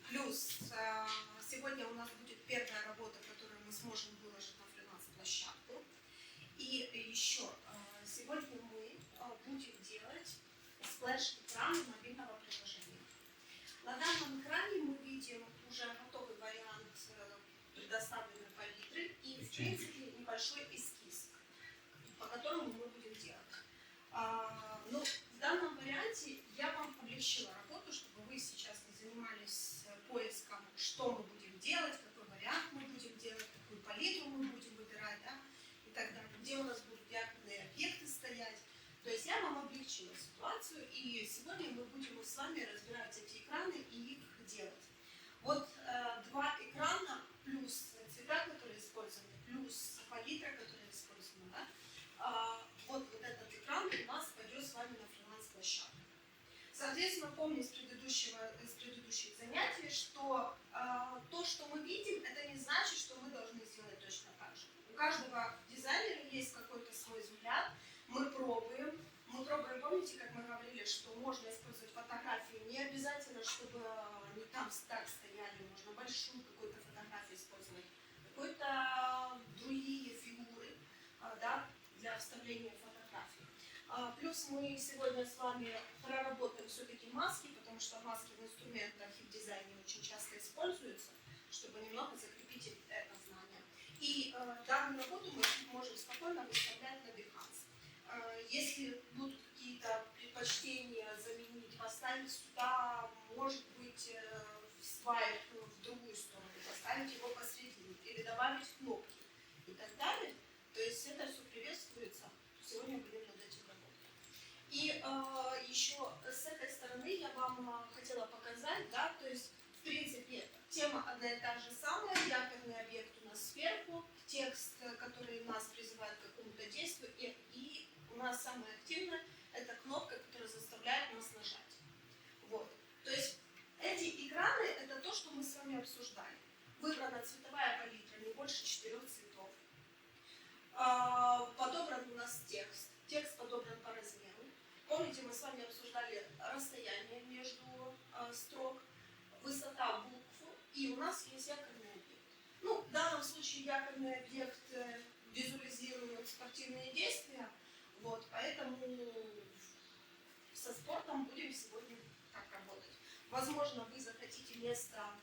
Плюс сегодня у нас будет первая работа, которую мы сможем выложить на фриланс-площадку. И еще сегодня мы будем делать сплэш-экран мобильного приложения. На данном экране мы видим уже готовый вариант предоставленной палитры и, в принципе, небольшой эскиз, по которому мы будем делать. Но в данном варианте я вам облегчила работу, чтобы вы сейчас не занимались поиском, что мы будем делать, какой вариант мы будем делать, какую палитру мы будем выбирать, да, и так далее, где у нас будут якорные объекты стоять. То есть я вам облегчила ситуацию, и сегодня мы будем с вами разбирать эти экраны и их делать. Вот два экрана плюс цвета, которые использованы, плюс палитра, которая использована, да, вот этот экран у нас пойдет с вами на фриланс-площадку. Соответственно, помните с предыдущих занятий, что то, что мы видим, это не значит, что мы должны сделать точно так же. У каждого дизайнера есть какой-то свой взгляд. Мы пробуем, помните, как мы говорили, что можно использовать фотографии, не обязательно, чтобы они там так стояли, можно большую какую-то фотографию использовать, какие-то другие фигуры, да, для вставления фотографий. Плюс мы сегодня с вами проработаем все-таки маски, потому что маски в инструментах и в дизайне очень часто используются, чтобы немного закрепить это знание. И данную работу мы можем спокойно выставлять на Behance. Если будут какие-то предпочтения заменить, поставить сюда, может быть, свайп в другую сторону, поставить его посередине или добавить кнопки и так далее, то есть это все приветствуется. Сегодня будем над этим работать. И еще с этой стороны я вам хотела показать, да, то есть в принципе тема одна и та же самая, якорный объект у нас сверху, текст, который нас призывает к какому-то действию, и у нас самое активное это кнопка, которая заставляет нас нажать. Вот. То есть эти экраны это то, что мы с вами обсуждали. Выбрана цветовая палитра, не больше 4 цветов. Подобран у нас текст. Текст подобран по размеру. Помните, мы с вами обсуждали расстояние между строк, высота букв, и у нас есть якорный объект. Ну, в данном случае якорный объект визуализирует спортивные действия, вот, поэтому со спортом будем сегодня так работать. Возможно, вы захотите вместо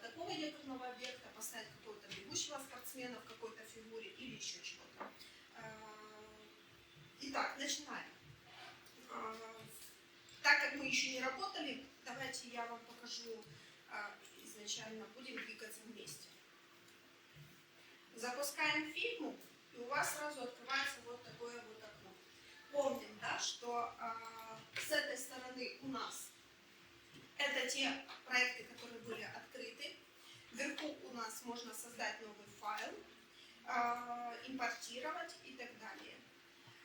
такого якорного объекта поставить какого-то бегущего спортсмена в какой-то фигуре или еще чего-то. Итак, начинаем. Так как мы еще не работали, давайте я вам покажу изначально, будем двигаться вместе. Запускаем фигму, и у вас сразу открывается вот такое вот окно. Помним, да, что с этой стороны у нас это те проекты, которые были открыты. Вверху у нас можно создать новый файл, импортировать и так далее.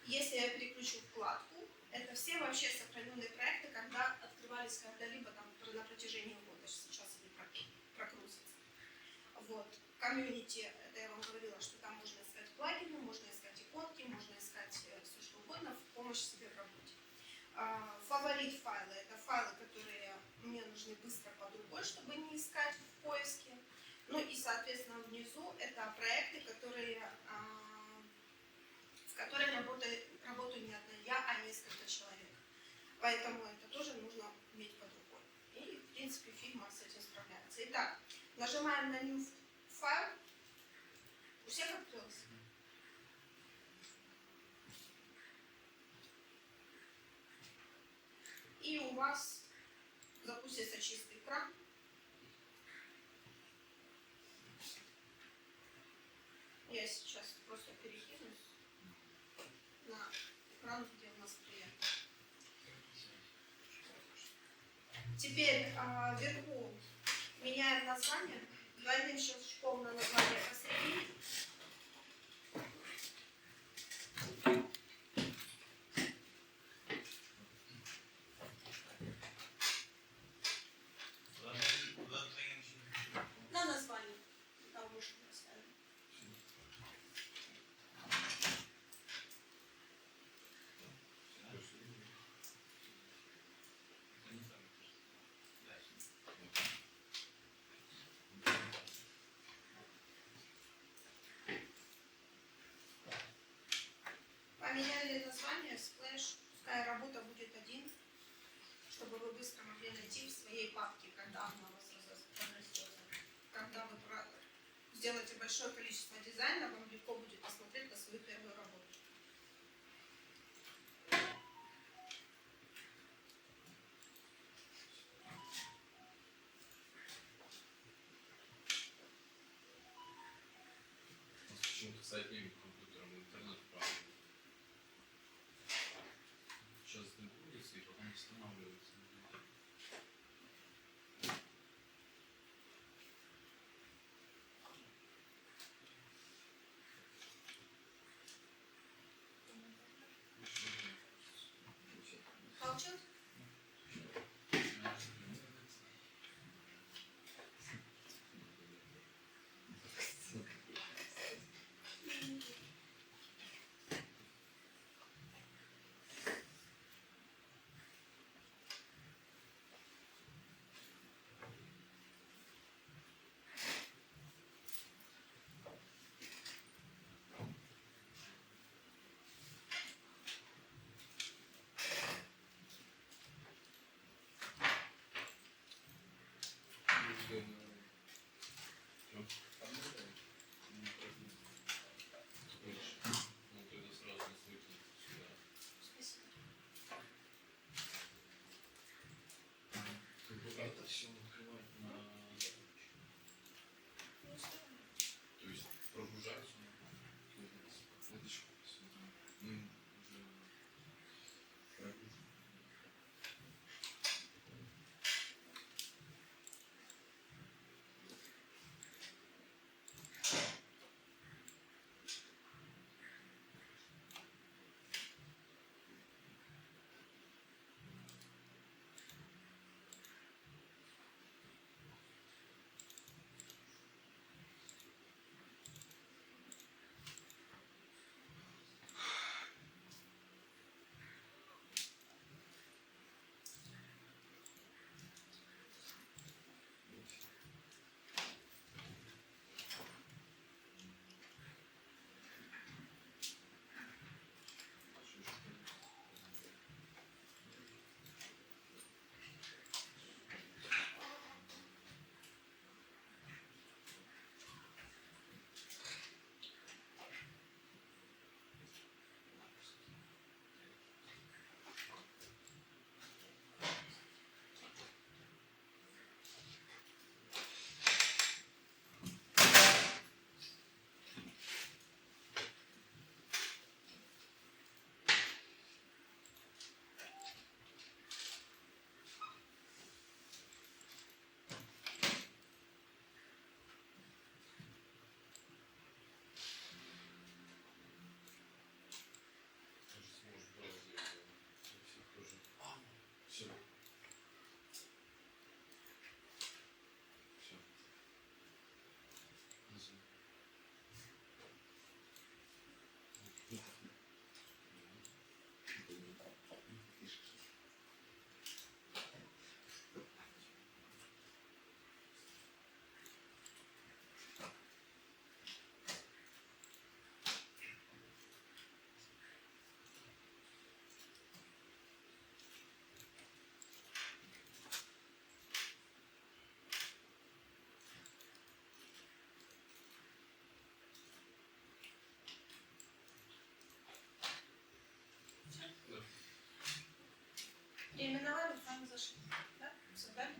Если я переключу вкладку, это все вообще сохраненные проекты, когда открывались когда-либо там на протяжении года, сейчас они прокрутятся. Вот. Комьюнити, это я вам говорила, что там можно искать плагины, можно искать иконки, можно искать все что угодно в помощь себе в работе. Фаворит файлы, это файлы, которые мне нужны быстро под рукой, чтобы не искать в поиске. Ну и, соответственно, внизу это проекты, в которых работаю не одна я, а несколько человек. Поэтому это тоже нужно иметь под рукой. И, в принципе, фигма с этим справляется. Итак, нажимаем на New File. У всех открылось? И у вас запустится чистый экран. Я сейчас просто перекинусь на экран, где у нас клиент. Теперь вверху меняем название. Двойным щелчком на название посередине. На название. Там мышку поставим. чтобы вы быстро могли найти в своей папке, когда она у вас подрастет. Когда вы сделаете большое количество дизайнов, вам легко будет посмотреть на свою первую работу. Почему-то с одним компьютером в интернет правда. Сейчас загрузится и потом восстанавливается. Получилось? Это все накрывать на то есть прогружается флешку. Мы уже прогружены. Все. Все. Переименовали, с вами зашли. Да? Создали?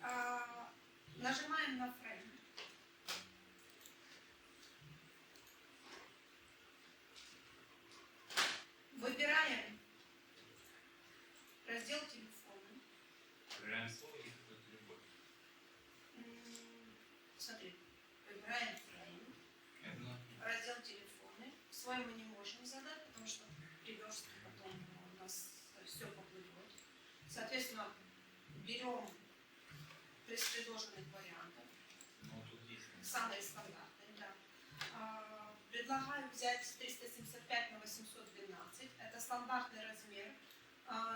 Да. Нажимаем на фрейм. Выбираем раздел телефона. Выбираем слово и какой-то любой. Смотри, выбираем фрейм. Раздел телефоны. Свой мы не можем задать, потому что приверстка потом у нас все поплывет. Соответственно, берем из предложенных вариантов. Ну, тут есть. Самые стандартные, да. Предлагаю взять 375 на 812. Это стандартный размер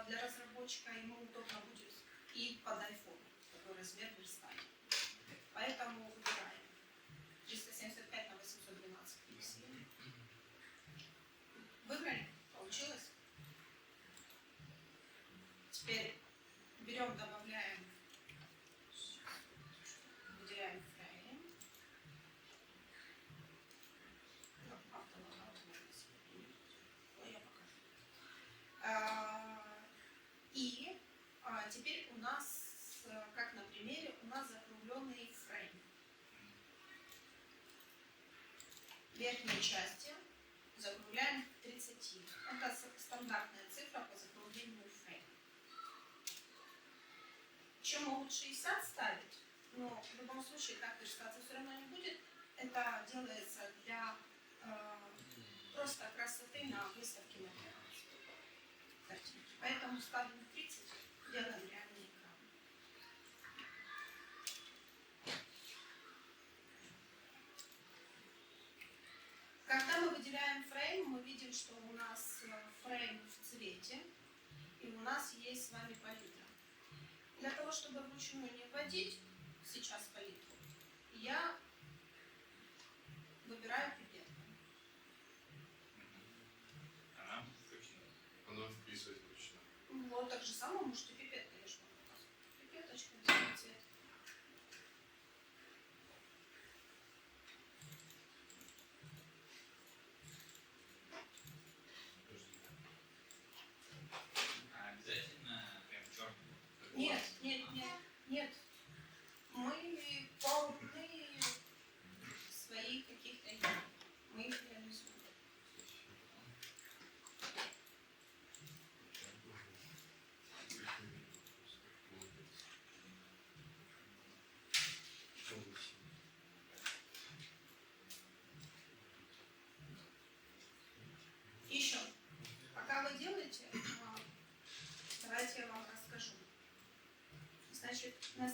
для разработчика. Ему удобно будет и под iPhone такой размер верстать. Поэтому выбираем 375 на 812 пикселей. Выбрали? Получилось? верхней части закругляем к 30. Это стандартная цифра по закруглению фрейма. Еще могут 60 ставить, но в любом случае так верстаться все равно не будет. Это делается для просто красоты на выставке на картинки. Поэтому ставим 30, делаем реальный экран. Когда мы выделяем фрейм, мы видим, что у нас фрейм в цвете, и у нас есть с вами палитра. Для того, чтобы вручную не вводить сейчас палитру, я выбираю пипетку. Она вручную. Она вписывает вручную. Вот так же самое можете пипеткой, я же вам показываю. Пипеточка, цвет. А обязательно прям черный? Нет. Мы полны своих каких-то идей. Мы их реализуем. Еще, пока вы делаете, давайте я вам расскажу. Значит, на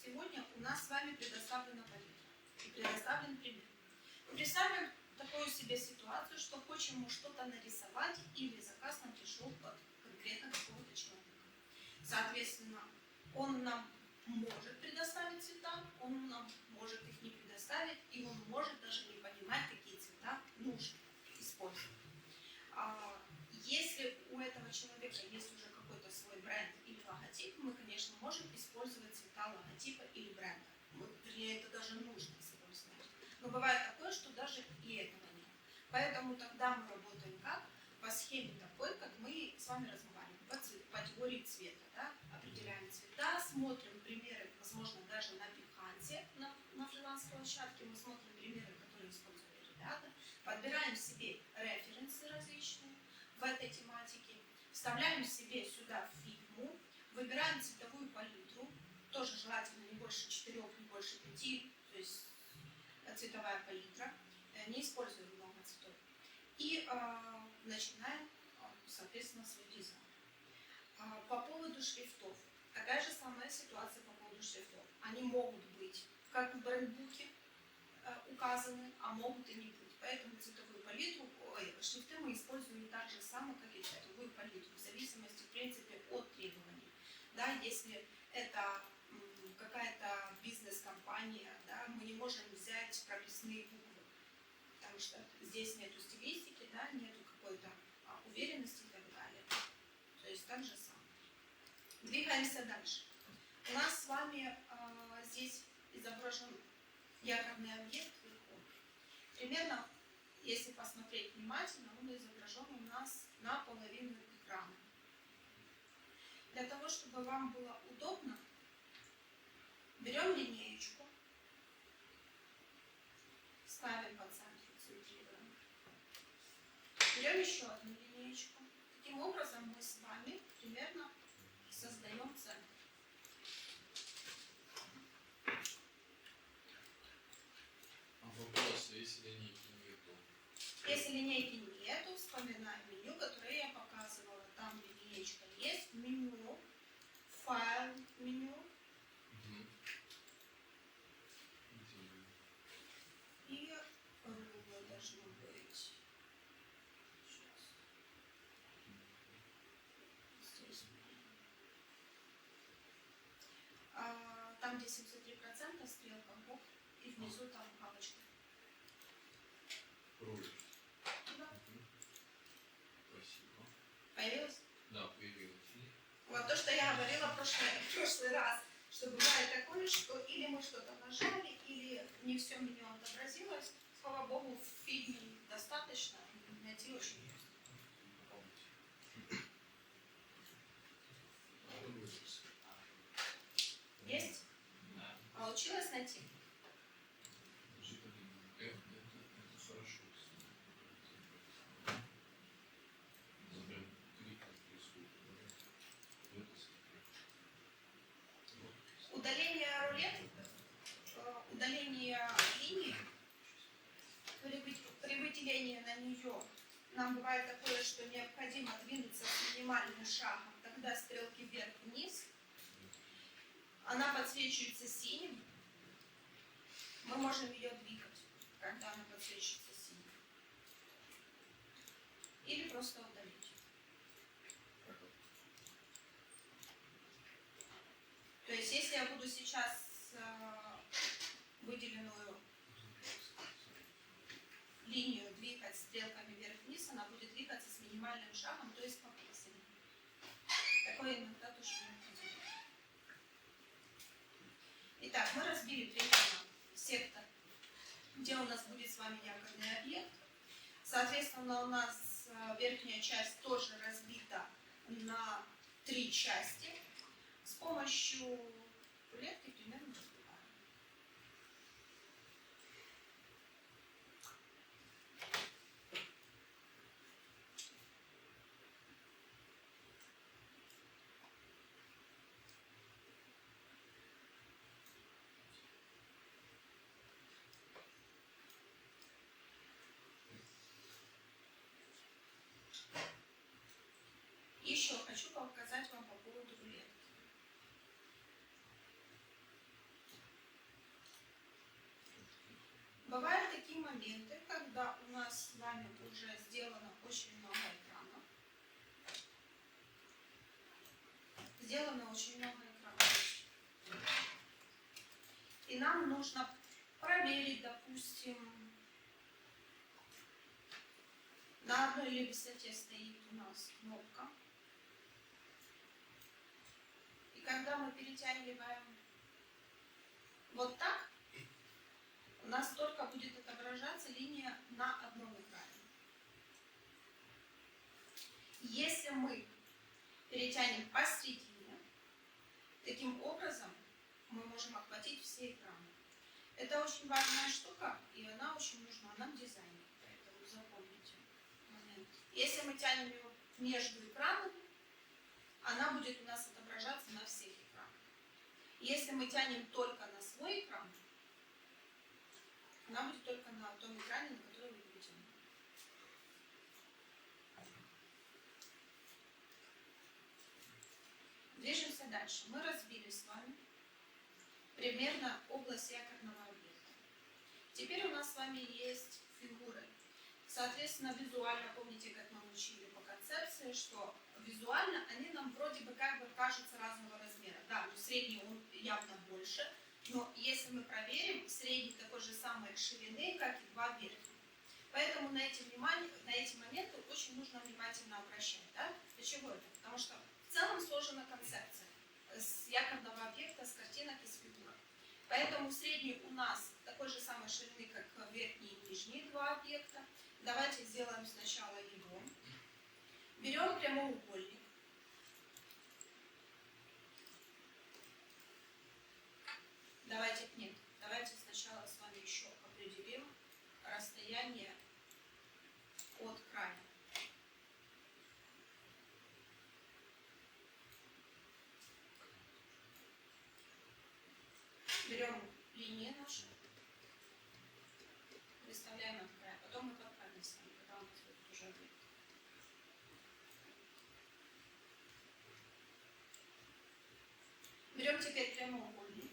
сегодня у нас с вами предоставлена палитра и предоставлен пример. Мы представим такую себе ситуацию, что хотим что-то нарисовать или заказ нам пришел от конкретно какого-то человека. Соответственно, он нам может предоставить цвета, он нам может их не предоставить, и он может даже не понимать, какие цвета нужно использовать. Если у этого человека есть уже какой-то свой бренд или логотип, мы, конечно, можем использовать цвета логотипа или бренда. Вернее, это даже нужно использовать. Но бывает такое, что даже и этого нет. Поэтому тогда мы работаем как? По схеме такой, как мы с вами разговариваем, по теории цвета. Да? Определяем цвета, смотрим примеры, возможно, даже на Behance, на фриланс-площадке, мы смотрим примеры, которые используют ребята, подбираем себе референсы различные в этой тематике, вставляем себе сюда фигму, выбираем цветовую палитру, тоже желательно не больше 4, не больше 5, то есть цветовая палитра, не используем много цветов. И начинаем, соответственно, свой дизайн. По поводу шрифтов. Такая же самая ситуация по поводу шрифтов. Они могут быть как в брендбуке указаны, а могут и не быть. Поэтому цветовую палитру, шрифты мы используем так же само, как и цветовую палитру, в зависимости, в принципе, от требований. Да, если это какая-то бизнес-компания, да, мы не можем взять прописные буквы, потому что здесь нету стилистики, да, нету какой-то уверенности и так далее. То есть так же самое. Двигаемся дальше. У нас с вами здесь изображен якорный объект вверху. Примерно, если посмотреть внимательно, он изображен у нас на половину экрана. Для того, чтобы вам было удобно, берем линеечку, ставим по центру, центрируем. Берем еще одну линеечку. Таким образом мы с вами примерно создаем центр. Вопрос, если линейки нету? Если линейки нету, вспоминаем меню, которое я показывала. Там, где линейка есть, меню, файл, меню. И руло должно быть. Сейчас. Здесь. Там, где 73%, стрелка вверх, и внизу там галочка. Руль. Да. Спасибо. Появилось? Да, появилось. Вот то, что я говорила в прошлый раз, что бывает такое, что или мы что-то нажали, или не все меню отобразилось. Слава богу, в фильме достаточно, найти очень просто. Есть? Да. Получилось найти? Это хорошо. нам бывает такое, что необходимо двинуться с минимальным шагом, тогда стрелки вверх-вниз, она подсвечивается синим, мы можем ее двигать, когда она подсвечивается синим. Или просто удалить. То есть, если я буду сейчас выделенную линию двигать стрелками вверх-вниз, она будет двигаться с минимальным шагом, то есть по пикселям. Такое иногда тоже необходимо. Итак, мы разбили примерно сектор, где у нас будет с вами якорный объект. Соответственно, у нас верхняя часть тоже разбита на 3 части. С помощью рулетки примерно разбиваем. Еще хочу показать вам по поводу рулетки. Бывают такие моменты, когда у нас с вами уже сделано очень много экранов. Сделано очень много экранов. И нам нужно проверить, допустим, на одной ли высоте стоит у нас кнопка. И когда мы перетягиваем вот так, у нас только будет отображаться линия на одном экране. Если мы перетянем посередине, таким образом мы можем охватить все экраны. Это очень важная штука, и она очень нужна нам в дизайне. Поэтому запомните момент. Если мы тянем его между экранами, она будет у нас отображаться на всех экранах. Если мы тянем только на свой экран, она будет только на том экране, на который вы будете. Движемся дальше. Мы разбили с вами примерно область якорного объекта. Теперь у нас с вами есть фигуры. Соответственно, визуально, помните, как мы учили по концепции, что визуально они нам вроде бы как бы кажутся разного размера. Да, но средний он явно больше. Но если мы проверим, средний такой же самой ширины, как и 2 верхних. Поэтому на эти моменты очень нужно внимательно обращать. Да? Для чего это? Потому что в целом сложена концепция с якорного объекта, с картинок и с фигурок. Поэтому средний у нас такой же самой ширины, как верхние и нижние 2 объекта. Давайте сделаем сначала его. Берем прямоугольник. Давайте сначала с вами еще определим расстояние от края. Берем линии наши, выставляем от края, потом мы подправим с вами, когда у нас будет уже объект. Берем теперь прямоугольник.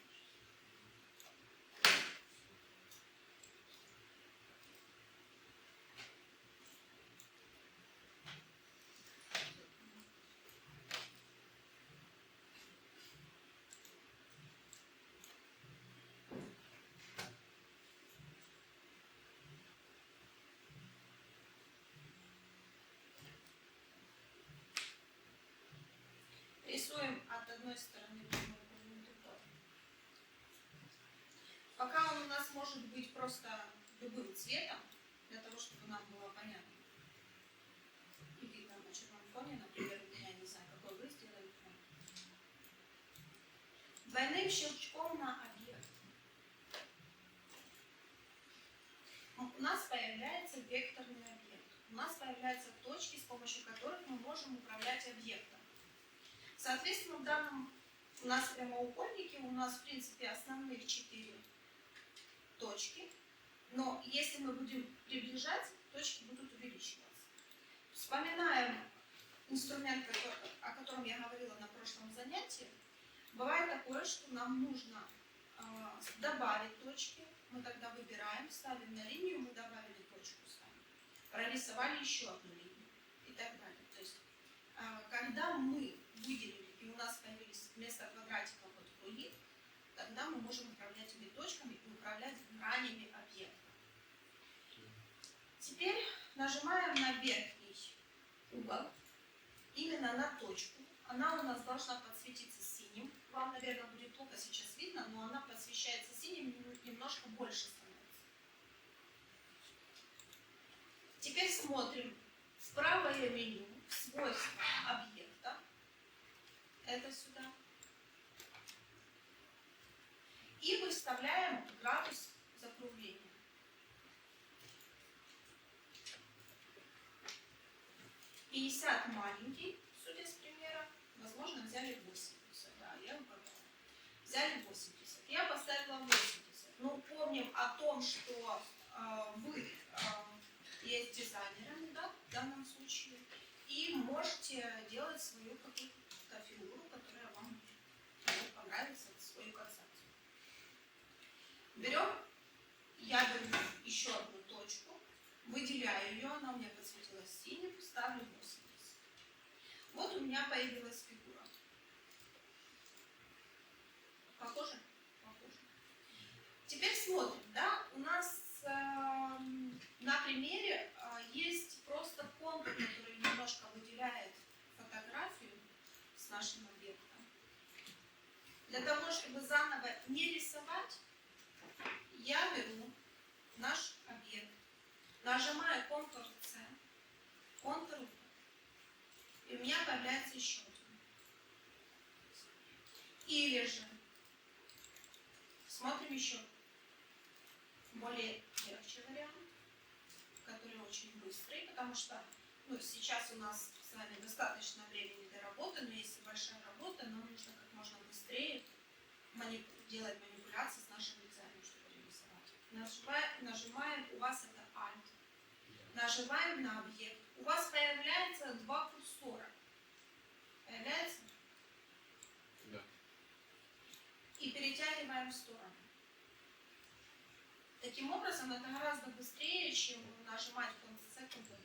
Рисуем от одной стороны прямоугольник другой. Пока он у нас может быть просто любым цветом, для того, чтобы нам было понятно. И видно на черном фоне, например, у меня, не знаю, какой вы сделали фон. Двойным щелчком на объект. У нас появляется векторный объект. У нас появляются точки, с помощью которых мы можем управлять объектом. Соответственно, в данном у нас прямоугольнике у нас, в принципе, основных 4 точки. Но если мы будем приближать, точки будут увеличиваться. Вспоминаем инструмент, о котором я говорила на прошлом занятии. Бывает такое, что нам нужно добавить точки. Мы тогда выбираем, ставим на линию, мы добавили точку с вами. Прорисовали еще одну линию и так далее. То есть, когда мы выделили, и у нас появились вместо квадратика вот круги, тогда мы можем управлять этими точками и управлять гранями объекта. Теперь нажимаем на верхний угол, именно на точку. Она у нас должна подсветиться синим. Вам, наверное, будет плохо сейчас видно, но она подсвечается синим, немножко больше становится. Теперь смотрим в правое меню, свойства объекта. Это сюда. И выставляем градус закругления. 50 маленький, судя с примера, возможно, взяли 80. Да, я угадала. Взяли 80. Я поставила 80. Ну, помним о том, что вы есть дизайнером, да, в данном случае, и можете делать свою какую-то фигуру, которая вам понравится, свою концепцию. Я беру еще одну точку, выделяю ее, она у меня подсветилась синим, ставлю 80. Вот у меня появилась фигура. Похоже? Похоже. Теперь смотрим, да, у нас на примере есть просто контур, который немножко выделяет фотографию с нашим объектом. Для того, чтобы заново не рисовать, я беру наш объект, нажимаю Ctrl-C, Ctrl-V, и у меня появляется еще один. Или же смотрим еще более легче вариант, который очень быстрый, потому что сейчас у нас с вами достаточно времени для работы, но если большая работа, нам нужно как можно быстрее делать манипуляции с нашим дизайном, чтобы рисовать. Нажимаем, у вас это Alt, нажимаем на объект. У вас появляется два курсора. Появляется? Да. И перетягиваем в сторону. Таким образом, это гораздо быстрее, чем нажимать Ctrl-C, Ctrl-V.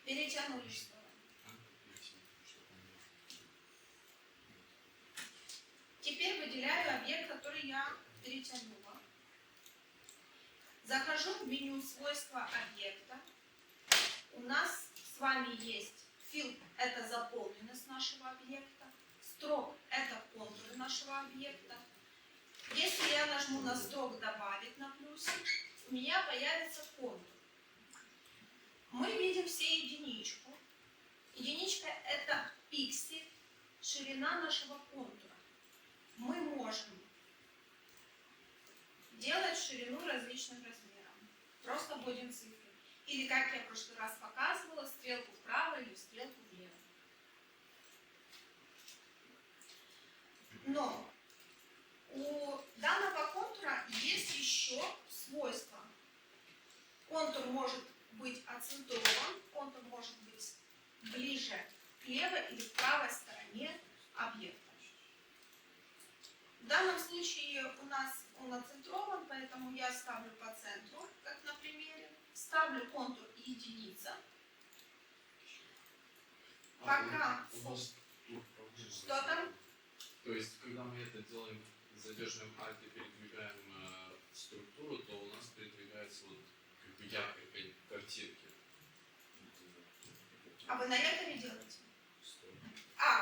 Перетянули в сторону. Теперь выделяю объект, который я перетянула. Захожу в меню свойства объекта. У нас с вами есть fill – это заполненность нашего объекта. Stroke – это контуры нашего объекта. Если я нажму на stroke «Добавить» на плюсе, у меня появится контур. Мы видим все единичку. Единичка – это пиксель, ширина нашего контура. Мы можем делать ширину различных размеров. Просто вводим цифры. Или, как я в прошлый раз показывала, стрелку вправо или стрелку влево. Но у данного контура есть еще свойства. Контур может быть оцентрован, контур может быть ближе к левой или к правой стороне объекта. В данном случае у нас он оцентрован, поэтому я ставлю по центру, как на примере. Ставлю контур единица. Пока... Что там? То есть, когда мы это делаем, задерживаем Alt и передвигаем структуру, то у нас передвигается вот как бы яркой картинки. А вы на этом и делаете?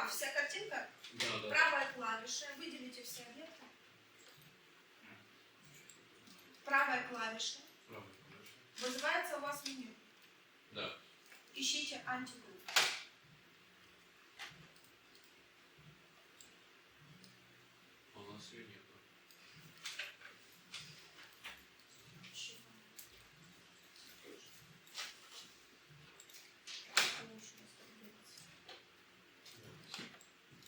Вся картинка? Да, да. Правая клавиша. Выделите все объекты. Правая клавиша. Правая клавиша. Вызывается у вас меню. Да. Ищите антигруппу. А у нас ее нет.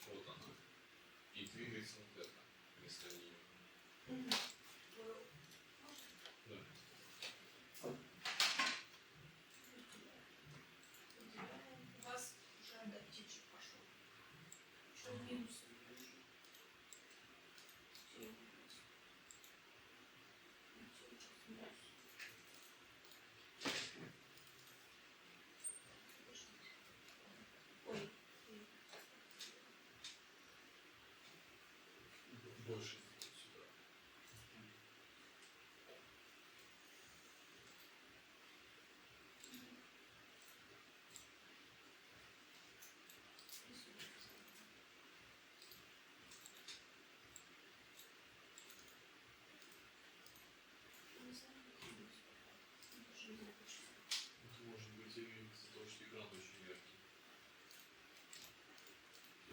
Вот она. И двигается вот это вместо нее.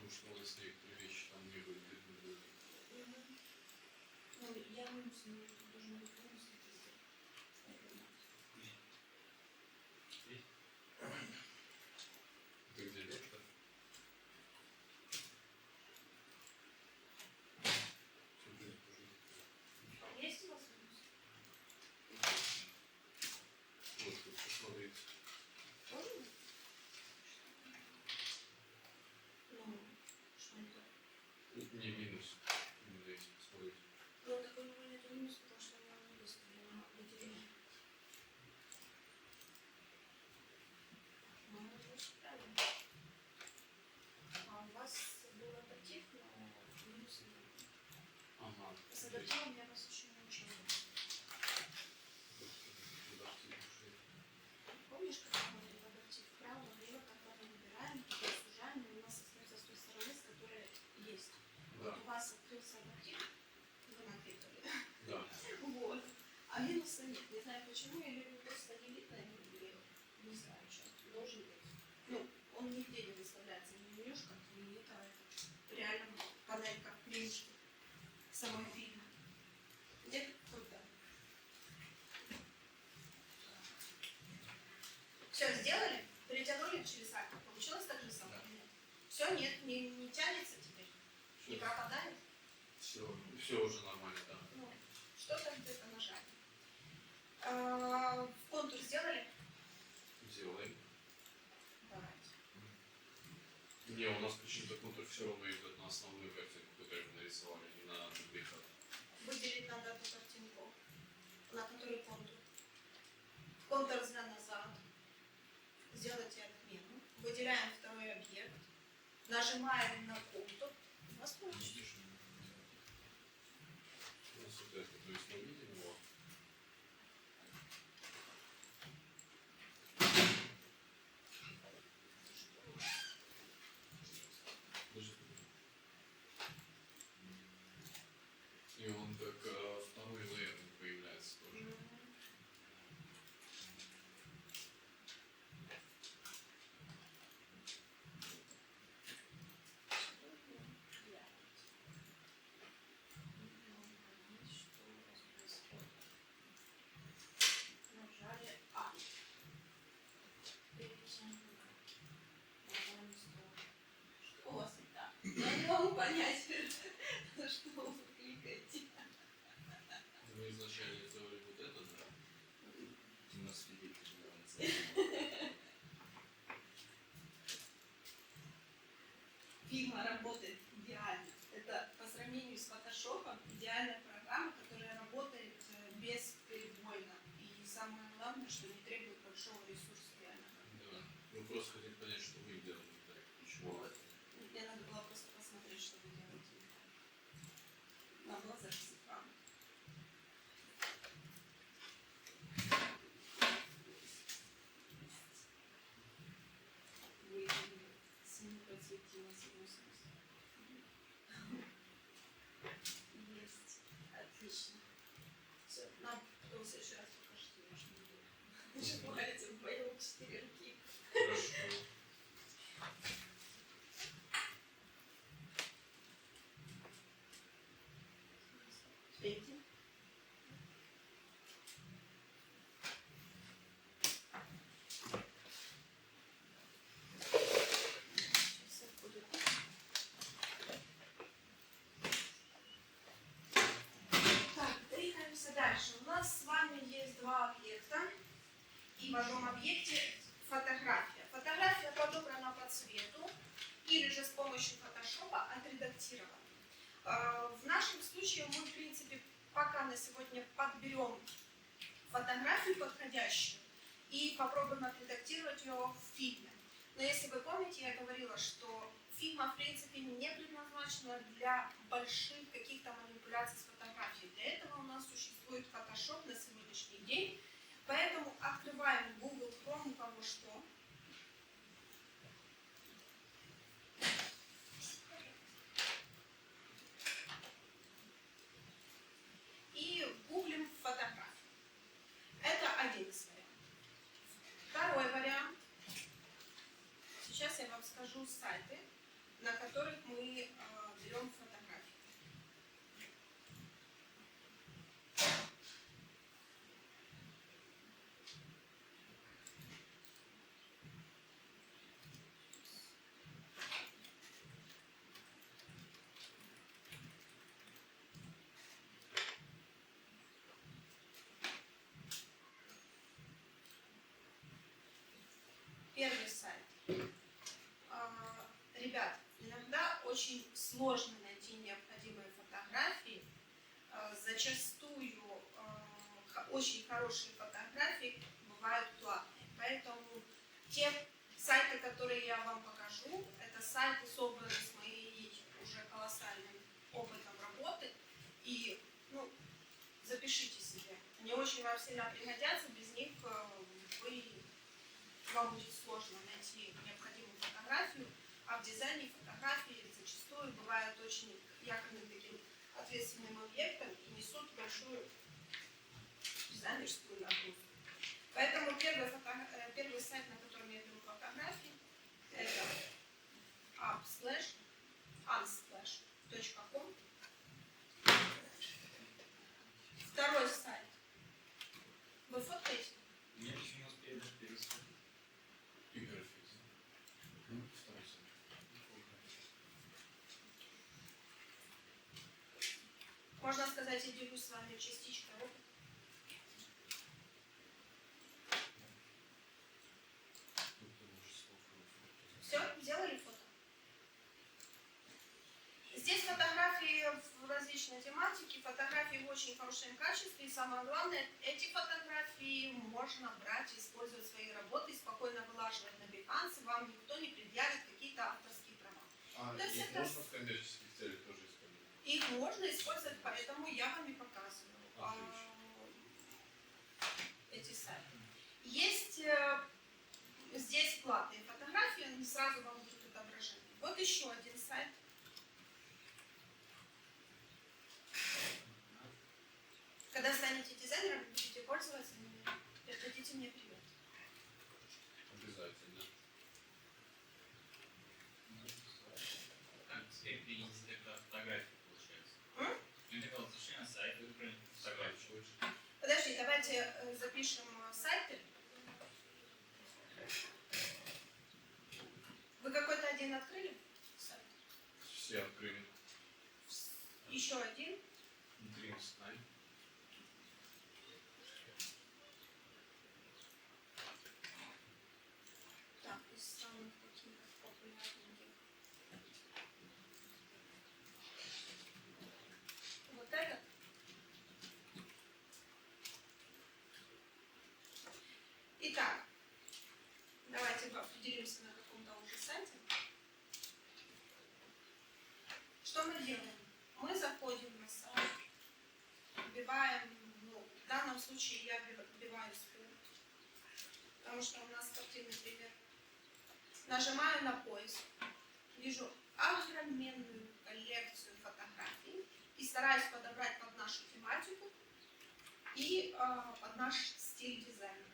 потому что у нас некоторые вещи там не были видны. Ну, я минус не должен быть минус. Ты где вектор? Есть у вас минус? Вот, тут посмотрите. Тоже? Ну, что не так? Не минус. Именно если посмотреть. Ну, так у него нет минуса, потому что у него не выставлено выделение. Ну, значит, правильно. А у вас был адаптив, но минуса нет. Ага. С адаптивом я вас еще не учила. Помнишь, как мы говорили адаптив? Право, влево, когда мы выбираем, когда сужаем, и у нас остается с той стороны, с которой есть. Да. Вот у вас открылся адаптив, вы накликали. Да. Вот. А минуса нет. Не знаю почему, или вы просто не видно, или не знаю, что. Должен быть. Ну, он нигде не выставляется, ни в менюшках, ни это реально панелька менюшки самой фильма. Где круто. Все, сделали? Перетянули через акт. Получилось так же самое? Нет. Все, нет, не тянется теперь? Не пропадает? Все уже нормально, да. Ну, что-то где-то нажали. В контур сделали? Делаем. Давайте. Не, у нас почему-то контур все равно идет на основную картинку, которую мы нарисовали, не на дубликат. Выделить надо эту картинку, на которой контур. Контур взгляд назад. Сделайте отмену. Выделяем второй объект. Нажимаем на контур. У нас получится. У нас вот это, то есть мы видим его. И он как второй лейер появляется тоже. Нажали А. Что у вас не так? Я не могу понять, что вы кликаете. Мы изначально сделали вот это, да? У нас свидетель нравится. Фигма работает идеально. Это по сравнению с фотошопом идеальная программа, которая работает бесперебойно. И самое главное, что не требует большого ресурса реально. Да. Мы просто хотим понять, что вы делали не так. Почему? Вот. Мне надо было просто посмотреть, что вы делаете. Надо было зашить экран. Вы сильно подсветилась в смысле. Есть. Отлично. Все, нам потом в следующий раз покажите, я же не буду. Нажимаете вдвоем 4 руки. Хорошо. Третий. Сейчас будет. Так, двигаемся дальше. У нас с вами есть два объекта. И в одном объекте фотография. Фотография подобрана по цвету или же с помощью фотошопа отредактирована. В нашем случае мы, в принципе, пока на сегодня подберем фотографию подходящую и попробуем отредактировать ее в фильме. Но если вы помните, я говорила, что фильма, в принципе, не предназначена для больших каких-то манипуляций с фотографией. Для этого у нас существует Photoshop на сегодняшний день. Поэтому открываем Google Chrome, у кого что. И гуглим фотографию. Это один из вариантов. Второй вариант. Сейчас я вам скажу сайты, на которых мы берем фотографии. Первый сайт. Ребят, иногда очень сложно найти необходимые фотографии. Зачастую очень хорошие фотографии бывают платные. Поэтому те сайты, которые я вам покажу, это сайты, собраны с моей уже колоссальным опытом работы. И запишите себе. Они очень вам сильно пригодятся, без них вам будет сложно найти необходимую фотографию, а в дизайне фотографии зачастую бывают очень якобы таким ответственным объектом и несут большую дизайнерскую нагрузку. Поэтому первый сайт, на котором я беру фотографии, это unsplash.com. Второй сайт. Вы фоткаете? Нет, еще не успели даже перестать. География. Второй сайт. Можно сказать, я делюсь с вами частичкой опыта. Все, сделали фото? Здесь фотографии в различной тематике, фотографии в очень хорошем качестве. И самое главное, эти фотографии можно брать и использовать в своей работе, спокойно вылаживать на Behance, вам никто не предъявит какие-то авторские права. То есть Их это... можно в коммерческих целях тоже использовать? Их можно использовать, поэтому я вам и показываю эти сайты. Есть здесь платные фотографии, они сразу вам будут отображены. Вот еще один сайт. Когда станете дизайнером, будете пользоваться ими, передадите мне привет. Обязательно. Так, теперь перенести тогда фотографии, получается. Ну, тогда вот зашли на сайт, выбрали фотографию. Подожди, давайте запишем сайты. Вы какой-то один открыли? Сайт. Все открыли. Еще один. Dreams Night. Так, из самых таких популярных. Вот этот. Итак, давайте определимся на каком-то уже сайте. Что мы делаем? Мы заходим на сайт, вбиваем, в данном случае я вбиваю спорт, потому что у нас спортивный пример. Нажимаю на поиск, вижу огроменную коллекцию фотографий и стараюсь подобрать под нашу тематику и под наш стиль дизайна.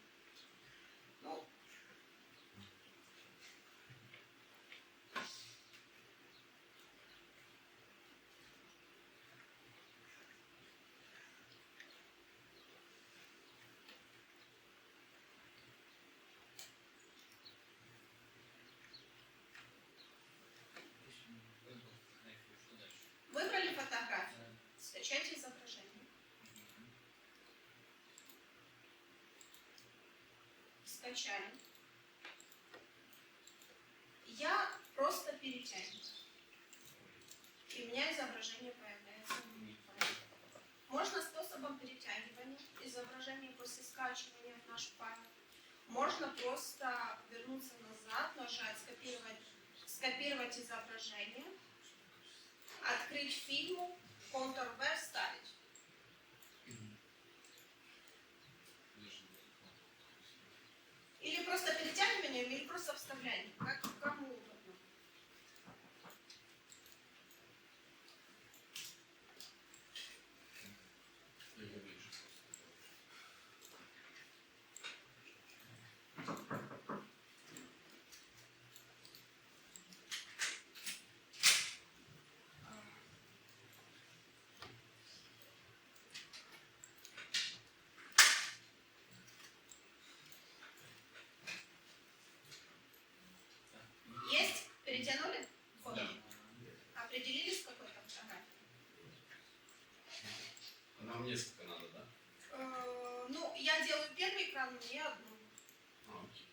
Выбрали фотографию, скачайте изображение. Скачали. Я просто перетягиваю. И у меня изображение появляется. Можно способом перетягивания изображения после скачивания в наш файл. Можно просто вернуться назад, нажать скопировать изображение, открыть фильму, Ctrl-V, вставить. Или просто перетягиванием, или просто вставлянием, как кому угодно. несколько надо, да? Ну, я делаю первый экран, мне одну. Окей.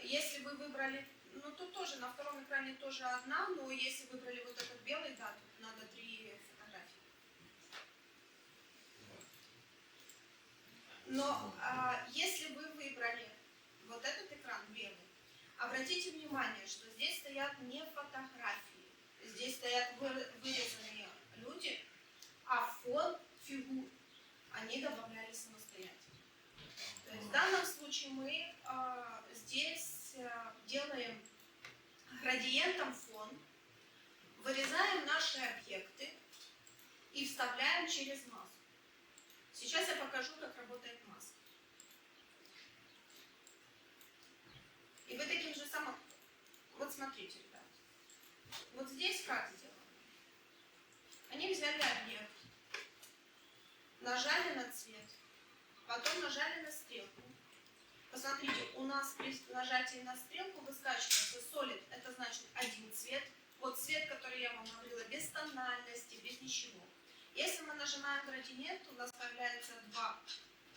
Если вы выбрали, ну тут тоже на втором экране тоже одна, но если выбрали вот этот белый, да, тут надо 3 фотографии. Давай. Но если вы выбрали вот этот экран белый, обратите внимание, что здесь стоят не фотографии, здесь стоят вырезанные люди, а фон фигур они добавляли самостоятельно. То есть в данном случае мы здесь делаем градиентом фон, вырезаем наши объекты и вставляем через маску. Сейчас я покажу, как работает маска. И вы таким же самым... Вот смотрите, ребят. Вот здесь как сделано? Они взяли объект, нажали на цвет, потом нажали на стрелку. Посмотрите, у нас при нажатии на стрелку выскакивается solid, это значит один цвет. Вот цвет, который я вам говорила, без тональности, без ничего. Если мы нажимаем градиент, у нас появляется 2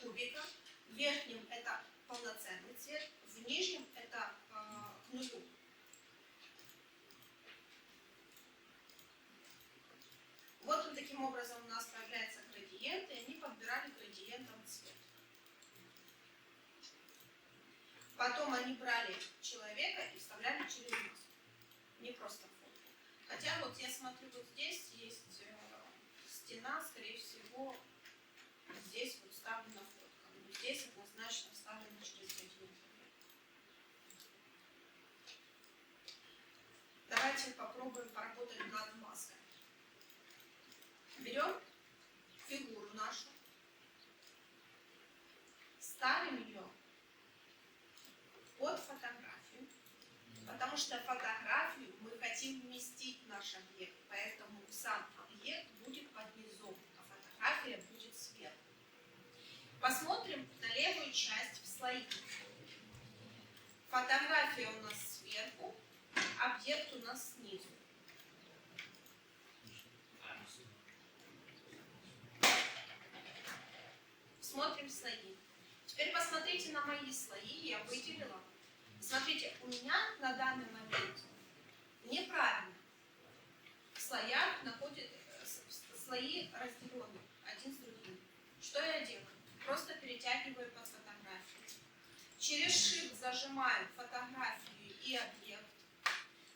кубика. В верхнем это полноценный цвет, в нижнем это к нулю. Вот таким образом у нас появляется градиент, и они подбирали градиентом цвет. Потом они брали человека и вставляли через маску. Не просто фото. Хотя вот я смотрю, вот здесь есть стена, скорее всего, здесь вот вставлена фотка. Но здесь однозначно вставлена через градиент. Давайте попробуем поработать над маской. Берем фигуру нашу, ставим ее под фотографию, потому что фотографию мы хотим вместить в наш объект, поэтому сам объект будет под низом, а фотография будет сверху. Посмотрим на левую часть в слои. Фотография у нас сверху, объект у нас снизу. Смотрим слои. Теперь посмотрите на мои слои, я выделила. Смотрите, у меня на данный момент неправильно. В слоях находят слои разделены один с другим. Что я делаю? Просто перетягиваю под фотографию. Через Shift зажимаю фотографию и объект.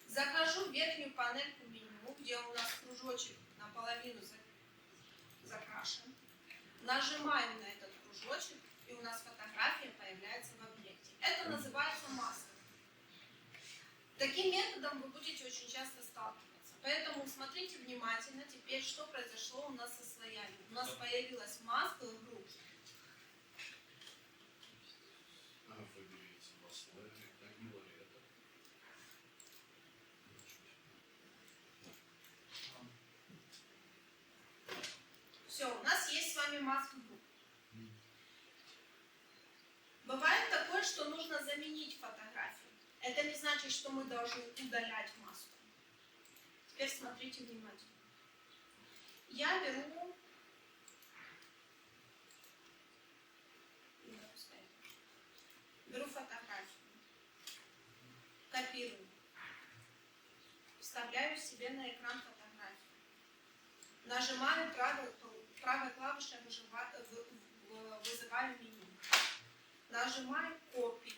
Захожу в верхнюю панельку меню, где у нас кружочек наполовину закрашен. Нажимаем на этот кружочек, и у нас фотография появляется в объекте. Это называется маска. Таким методом вы будете очень часто сталкиваться. Поэтому смотрите внимательно теперь, что произошло у нас со слоями. У нас появилась маска в группе. Выберите 2 слоя, так было ли это? Все, у нас есть с вами маска в группе. Бывает такое, что нужно заменить фотографию. Это не значит, что мы должны удалять маску. Теперь смотрите внимательно. Я беру фотографию, копирую, вставляю себе на экран фотографию, нажимаю правой клавишей, вызываю меню, нажимаю копию,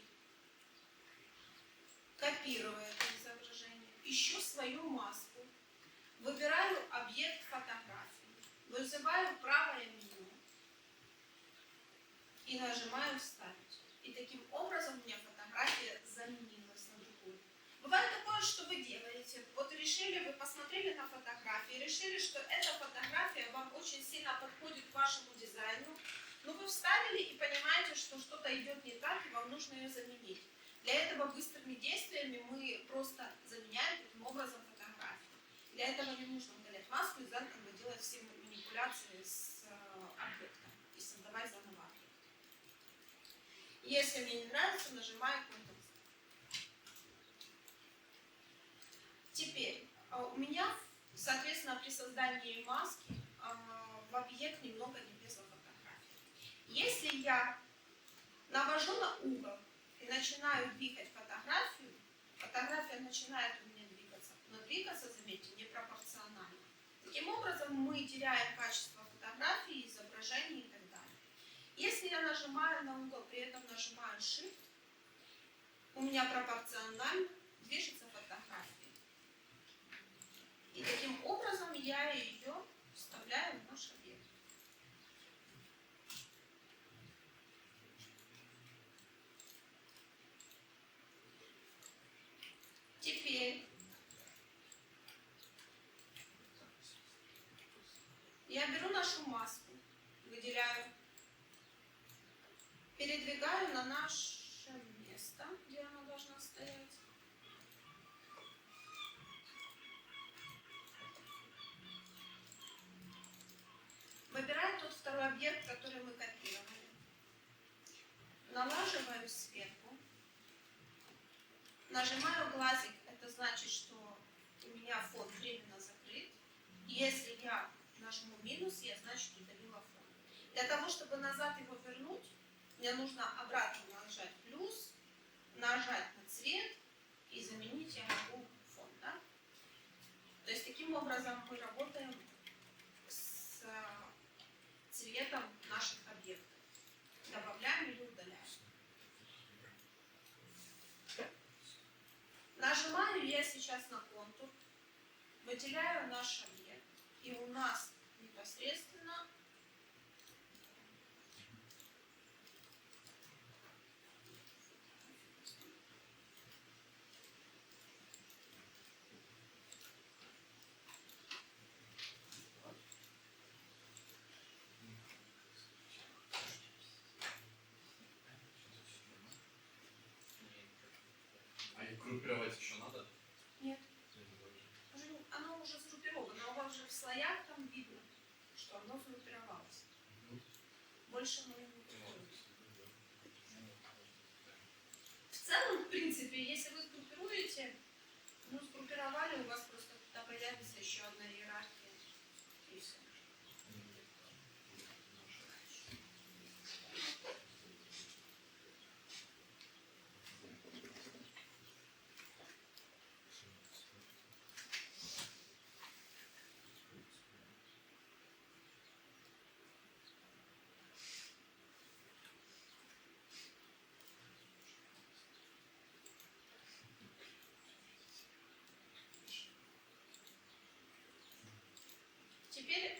копирую это изображение, ищу свою маску, выбираю объект фотографии, вызываю правое меню и нажимаю «Вставить». И таким образом у меня фотография заменилась на другую. Бывает такое, что вы делаете. Вот решили, вы посмотрели на фотографии, решили, что эта фотография вам очень сильно подходит к вашему дизайну, но вы вставили и понимаете, что что-то идет не так, и вам нужно ее заменить. Для этого быстрыми действиями мы просто заменяем таким образом фотографию. Для этого не нужно удалять маску и заново делать все манипуляции с объектом и создавать заново объект. Если мне не нравится, нажимаю Ctrl-C. Теперь у меня, соответственно, при создании маски в объект немного не влезла фотография. я навожу на угол и начинаю двигать фотографию, фотография начинает у меня двигаться. Но двигаться, заметьте, непропорционально. Таким образом, мы теряем качество фотографии, изображений и так далее. Если я нажимаю на угол, при этом нажимаю Shift, у меня пропорционально движется фотография. И таким образом я ее вставляю в наш объект. Теперь я беру нашу маску, выделяю, передвигаю на наше место, где она должна стоять. Выбираю тот второй объект, который мы копировали. Налаживаю сверху. Нажимаю глазик, это значит, что у меня фон временно закрыт. Если я нажму минус, я, значит, удалила фон. Для того, чтобы назад его вернуть, мне нужно обратно нажать плюс, нажать на цвет и заменить я могу фон. Да? То есть таким образом мы работаем с цветом наших объектов. Добавляем или удаляем. Нажимаю я сейчас на контур, выделяю наш объект, и у нас непосредственно А и группировать еще надо? нет. Оно уже сгруппировано, у вас же в слоях там видно, что оно сгруппировалось. Больше мы не группируем. В целом, в принципе, если вы сгруппируете, ну, сгруппировали, у вас просто туда появится еще одна иерархия. И все. Теперь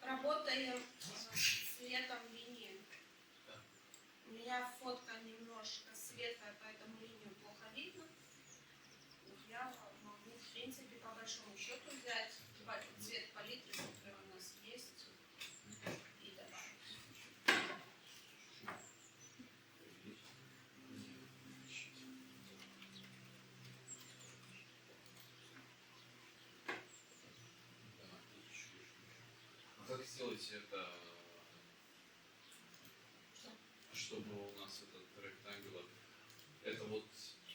работаем с цветом линии. У меня фотка немножко светлая, поэтому линию плохо видно. Я могу, в принципе, по большому счету взять цвет палитры, который у нас есть, и добавить. А как сделать это, Что? чтобы у нас этот ректангл, это вот,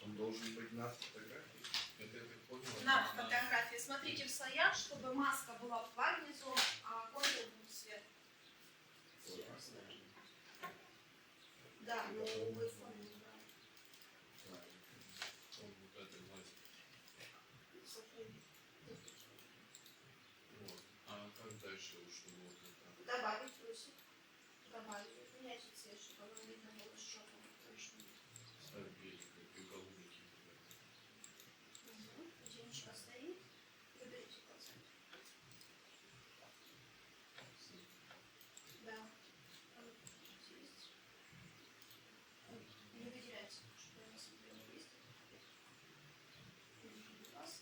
Он должен быть на фотографии. это я так понял, На это она- фотографии смотрите в слоях, чтобы маска была внизу, а контур был сверху. Да, но вы фон не убрали. он вот это глазик. Вот. А как дальше, чтобы вот это? Добавить плюсик. Добавить. Меняйте цвет, чтобы оно видно было щетом. Точно. Ставить беленькие голубенькие. Единичка стоит. Выберите глаза. Да. Есть. Не выделяйте, чтобы я вас не есть. Увидели вас.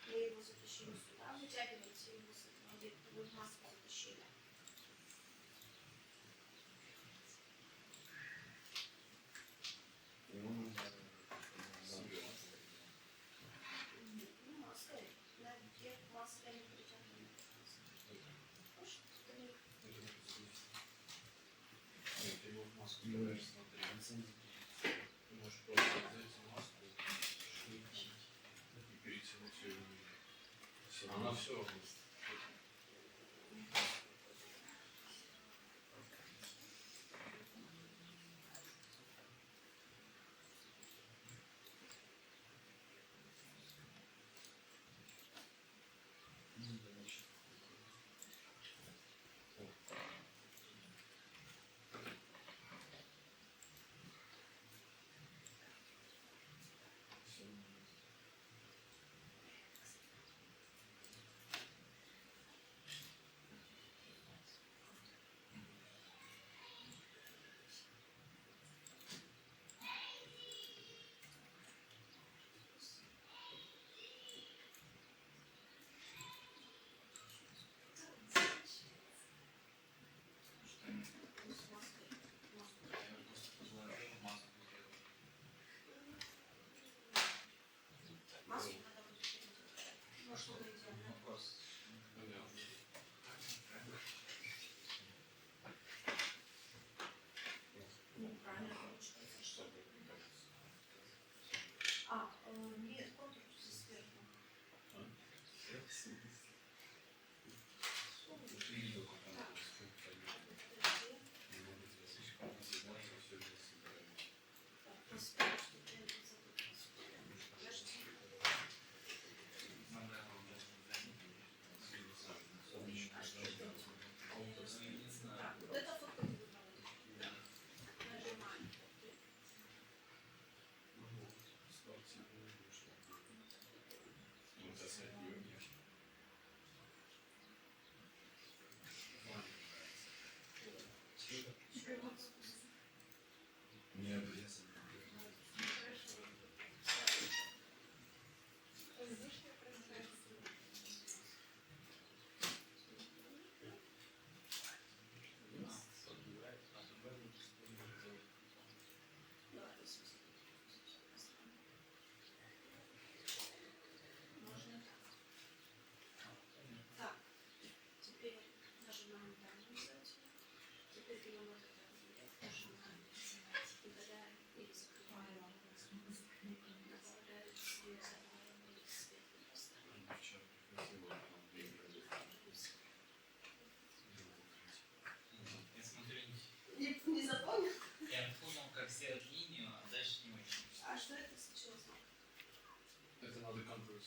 Мы его затащили сюда. Вытягивайте его с этого объекта. Вы в маску затащили. И он Нет, не маской. На где маска не притягивает. Нет, ты его в маску Ну, ставишь, смотри. Ты можешь просто взять маску, шлепнуть и перетянуть ее ниже. Она все равно.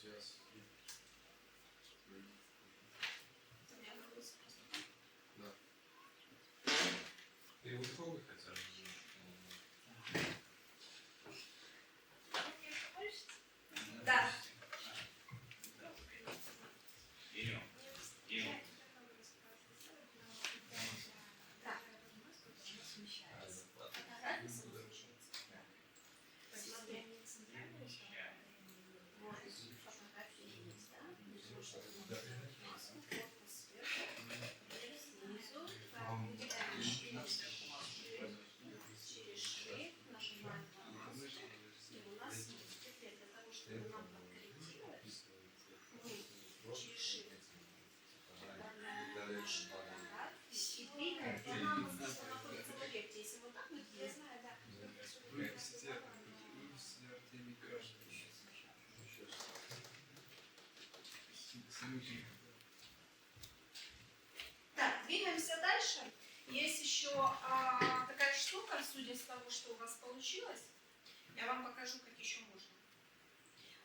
Сейчас. У меня голос просто. Да. Ты узкого хотя бы. Да. Берем. Берем. Да. Фотографии совмещаются. Состояние центральное. Вот. Фотографии есть, да? Корпус сверху. Снизу. Так, выделяем через шип, нажимаем на маску. И у нас теперь для того, чтобы нам подкорректировать, мы через шип отправляем наши фотографии и двигаем, и она просто находится в объекте. Если вот так вот, я знаю, да. Артемий каждый. Так, двигаемся дальше. Есть еще такая штука, судя с того, что у вас получилось. Я вам покажу, как еще можно.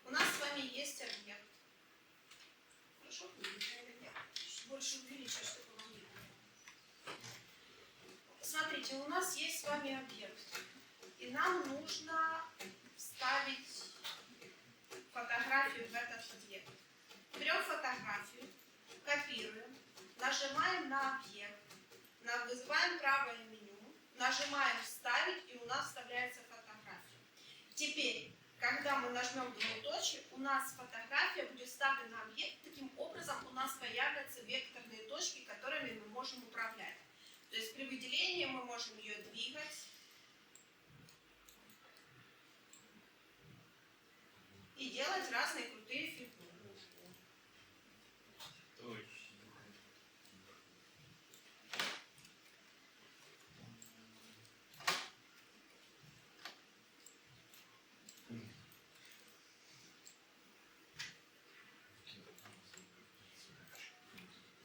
У нас с вами есть объект. Хорошо? Чуть больше увеличить, чтобы вам видно. Смотрите, у нас есть с вами объект. И нам нужно вставить фотографию в этот объект. Берем фотографию, копируем, нажимаем на объект, вызываем правое меню, нажимаем «Вставить», и у нас вставляется фотография. Теперь, когда мы нажмем двоеточие, у нас фотография будет вставлена в объект. Таким образом, у нас появятся векторные точки, которыми мы можем управлять. То есть при выделении мы можем ее двигать и делать разные крутые фигуры. Точно.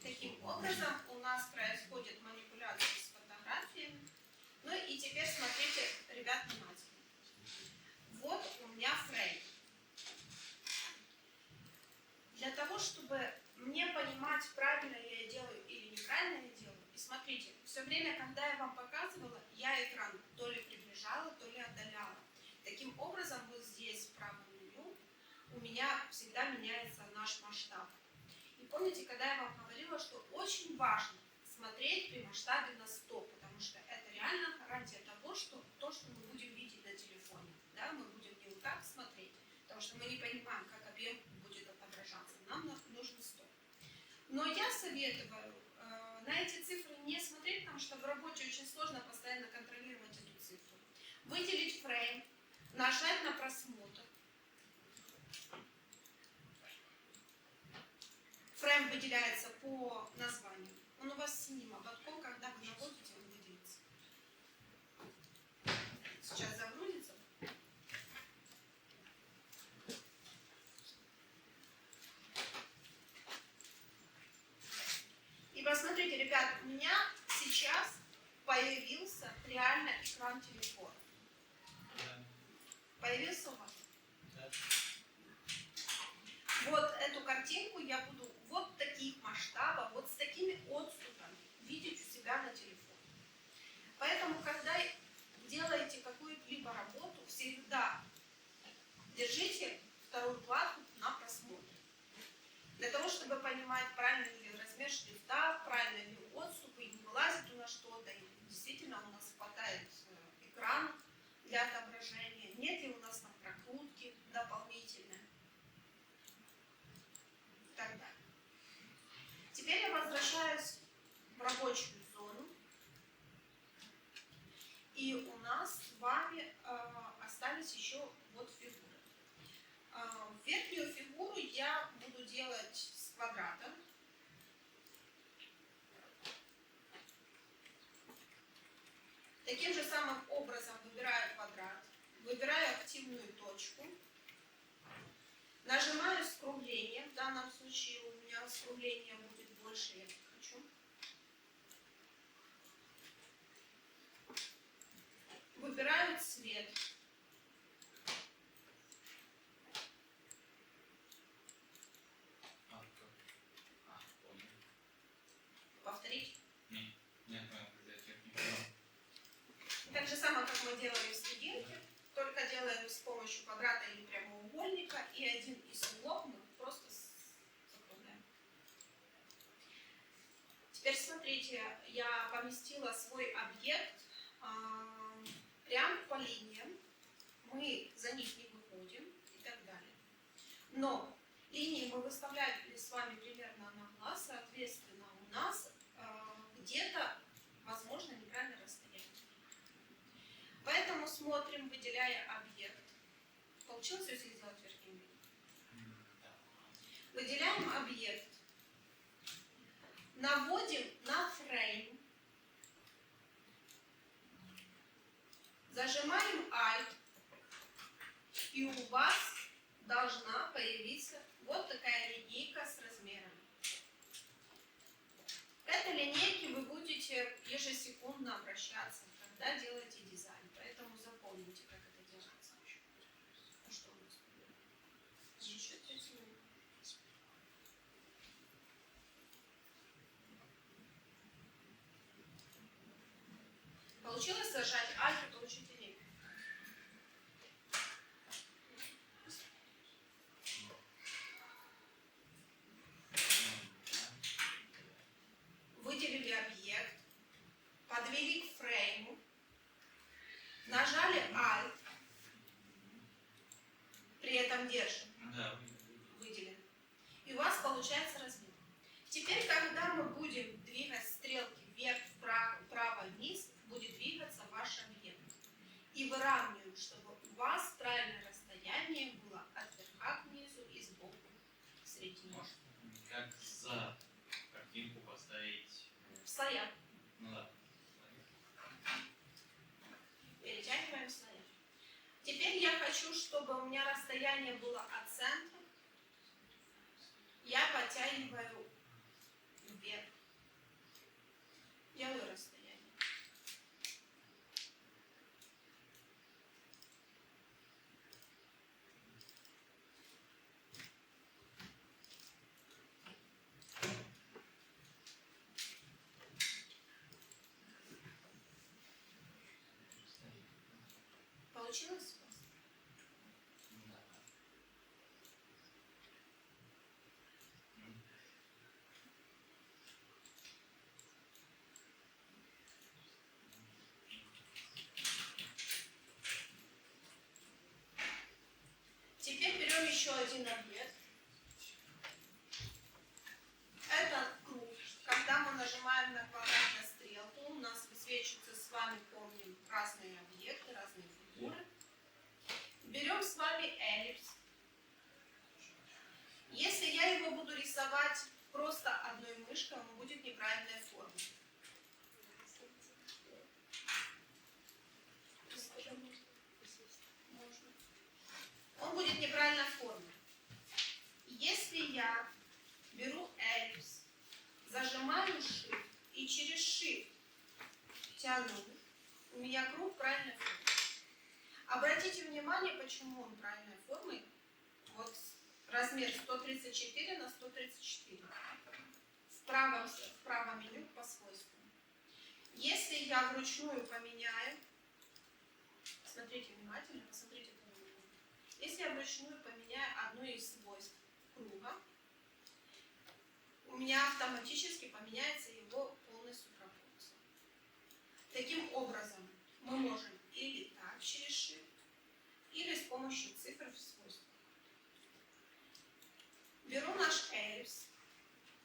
Таким образом у нас происходит манипуляция с фотографиями. Ну и теперь смотрите, ребят, внимательно. Вот у меня фрейм. Для того, чтобы мне понимать, правильно я делаю или неправильно я делаю, и смотрите, все время, когда я вам показывала, я экран то ли приближала, то ли отдаляла. Таким образом, вот здесь в правом меню у меня всегда меняется наш масштаб. И помните, когда я вам говорила, что очень важно смотреть при масштабе на 100, потому что это реально гарантия того, что то, что мы будем видеть на телефоне, да, мы будем не вот так смотреть, потому что мы не понимаем, как объект будет отображаться. Нам нужно 100. Но я советую на эти цифры не смотреть, потому что в работе очень сложно постоянно контролировать эту цифру. Выделить фрейм, нажать на просмотр. Фрейм выделяется по названию. Он у вас синим ободком, когда вы наводите, он выделится. Сейчас загрузится. И посмотрите, ребят, у меня сейчас появился реально экран телефона. Появился у вас? Вот эту картинку я буду вот таких масштабов, вот с такими отступами видеть у себя на телефоне. Поэтому, когда делаете какую-либо работу, всегда держите вторую вкладку на просмотр. Для того, чтобы понимать, правильный ли размер шрифта, правильный ли отступ, и не вылазит у нас что-то, и действительно у нас хватает экрана для отображения, нет ли у нас там прокрутки дополнительные. И так далее. Теперь я возвращаюсь в рабочую зону. И у нас с вами остались еще вот фигуры. Верхнюю фигуру я буду делать с квадратом. Таким же самым образом выбираю квадрат, выбираю активную точку, нажимаю скругление. В данном случае у меня скругление будет больше, я хочу. Выбираю цвет. Так же самое, как мы делаем в студенте, только делаем с помощью квадрата или прямоугольника, и один из углов мы просто закругляем. Теперь смотрите, я поместила свой объект прямо по линиям, мы за них не выходим и так далее. Но линии мы выставляли с вами примерно на глаз, соответственно, у нас где-то, возможно, неправильное расстояние. Поэтому смотрим, выделяя объект. Получилось, если сделать верхним видом? Выделяем объект. Наводим на фрейм. Зажимаем Alt. И у вас должна появиться вот такая линейка с размерами. К этой линейке вы будете ежесекундно обращаться, когда делаете дизайн. Поэтому запомните, как это делается. Ну что у нас? Еще 30 минут. Получилось зажать Alt и получить линейку? Выделили объект, подвели к фрейму, нажали Alt, при этом держим, Да. выделен. И у вас получается размер. Теперь, когда мы будем двигать стрелки вверх, вправо, вниз, будет двигаться ваш объект. И выравниваем, чтобы у вас правильное расстояние было от верха к низу и сбоку к середине. Может, как за картинку поставить. В слоях. Ну да. Перетягиваем слои. Теперь я хочу, чтобы у меня расстояние было от центра. Я подтягиваю вверх. Делаю расстояние. Получилось у вас? Теперь берем еще один объект. Это круг. Когда мы нажимаем на квадрат на стрелку, у нас высвечиваются с вами, помним, разные объекты, разные фигуры. Берем с вами эллипс. Если я его буду рисовать просто одной мышкой, он будет неправильной формы. Он будет неправильной формы. Если я беру эллипс, зажимаю Shift и через Shift тяну, у меня круг правильной формы. Обратите внимание, почему он правильной формы. Вот размер 134 на 134. В правом меню по свойствам. Если я вручную поменяю, смотрите внимательно, посмотрите по меню. Если я вручную поменяю одно из свойств круга, у меня автоматически поменяется его полностью пропорция. Таким образом, мы можем или так через Shift, или с помощью цифр в свойствах. Беру наш эллипс,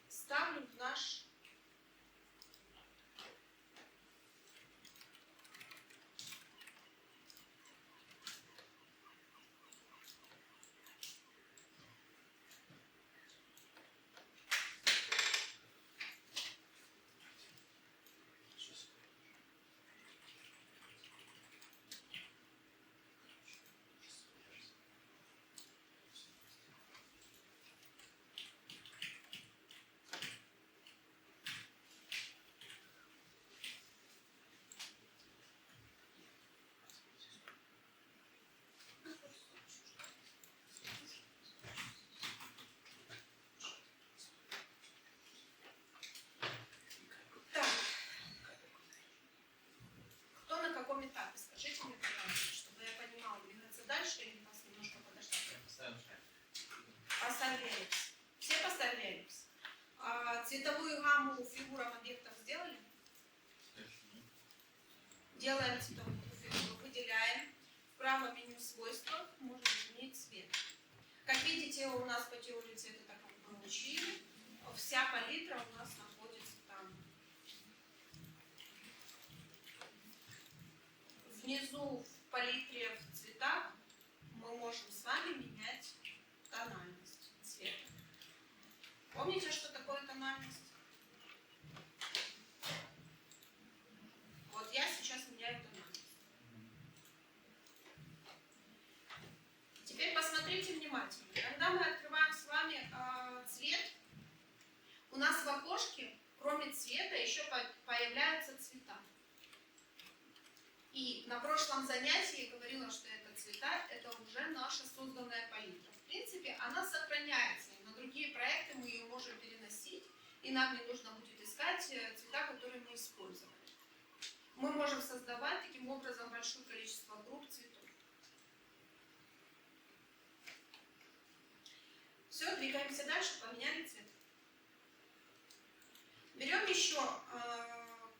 ставлю в наш каком этапе? Скажите мне, пожалуйста, чтобы я понимала, двигаться дальше или вас немножко подождать. Поставим шаг. Поставили эллипс. Все поставили эллипс. Цветовую гамму фигурам объектов сделали? Делаем цветовую фигуру, выделяем. В правом меню свойства можно изменить цвет. Как видите, у нас по теории цвета так как мы учили. Вся палитра у нас находится там. Внизу в палитре в цветах мы можем с вами менять тональность цвета. Помните, что такое тональность? Вот я сейчас меняю тональность. Теперь посмотрите внимательно. Когда мы открываем с вами цвет, у нас в окошке, кроме цвета, еще появляются цвета. И на прошлом занятии я говорила, что это цвета, это уже наша созданная палитра. В принципе, она сохраняется. И на другие проекты мы ее можем переносить, и нам не нужно будет искать цвета, которые мы использовали. Мы можем создавать таким образом большое количество групп цветов. Все, двигаемся дальше, поменяли цвет. Берем еще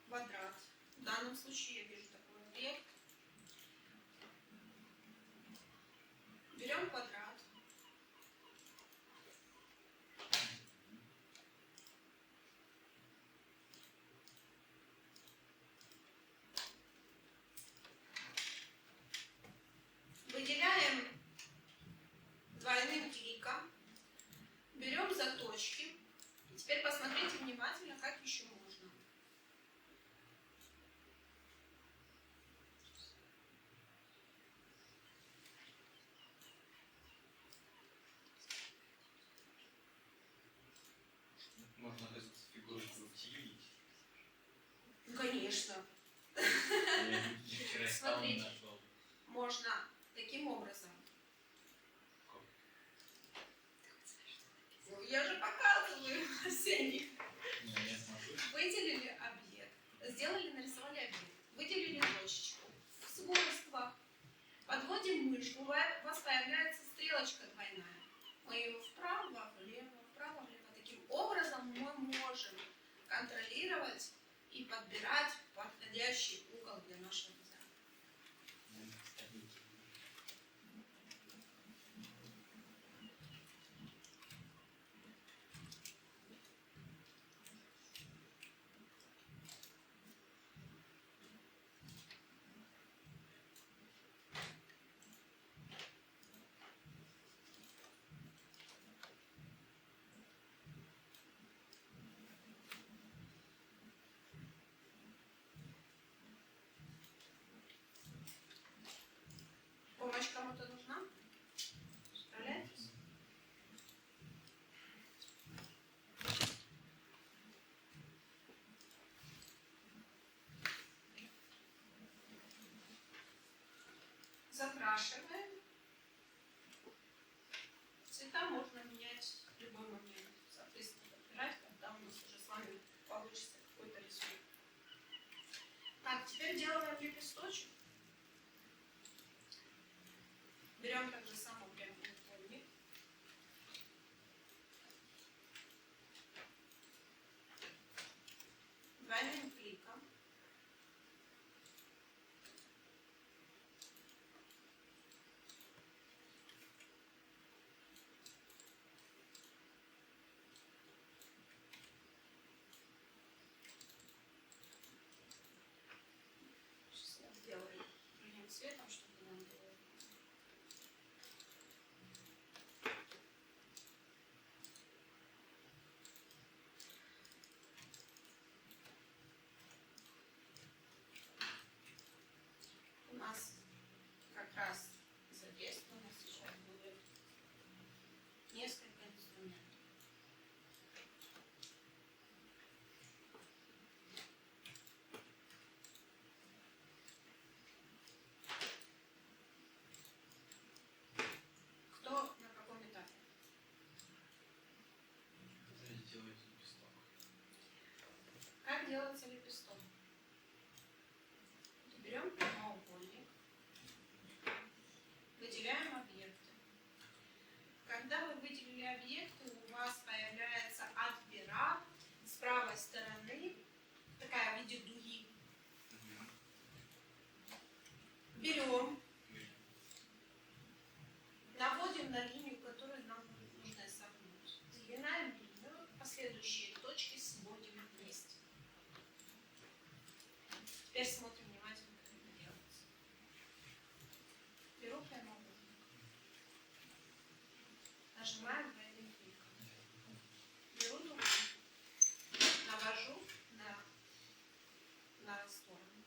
квадрат. В данном случае я вижу такой объект. Берем квадрат. Выделяем двойным кликом. Берем заточки. И теперь посмотрите внимательно, как еще можно. Можно эту фигуру крутить. Ну, конечно. Я вчера стал Смотрите. нашел. Можно таким образом. Ну, я же показываю, Арсений. Не, я смотрю. Выделили объект. Сделали, нарисовали объект. Выделили точечку. Свойства. Подводим мышку. У вас появляется стрелочка двойная. Мы ее вправо, влево, вправо, влево. Таким образом мы можем контролировать и подбирать подходящий угол для нашего дизайна. Помощь кому-то нужна? Справляетесь? Закрашиваем. Цвета можно менять в любой момент. Соответственно, подбирать, когда у нас уже с вами получится какой-то рисунок. Так, теперь делаем лепесточек. Берем так же самый прямоугольник. Двойным кликом. Сейчас я сделаю другим цветом, чтобы нам было. У нас как раз задействовано сейчас будет несколько инструментов. Кто на каком этапе? Когда делаете лепесток? Как делается лепесток? Берем прямоугольник. Нажимаем двойным кликом. Беру другую. Навожу на сторону.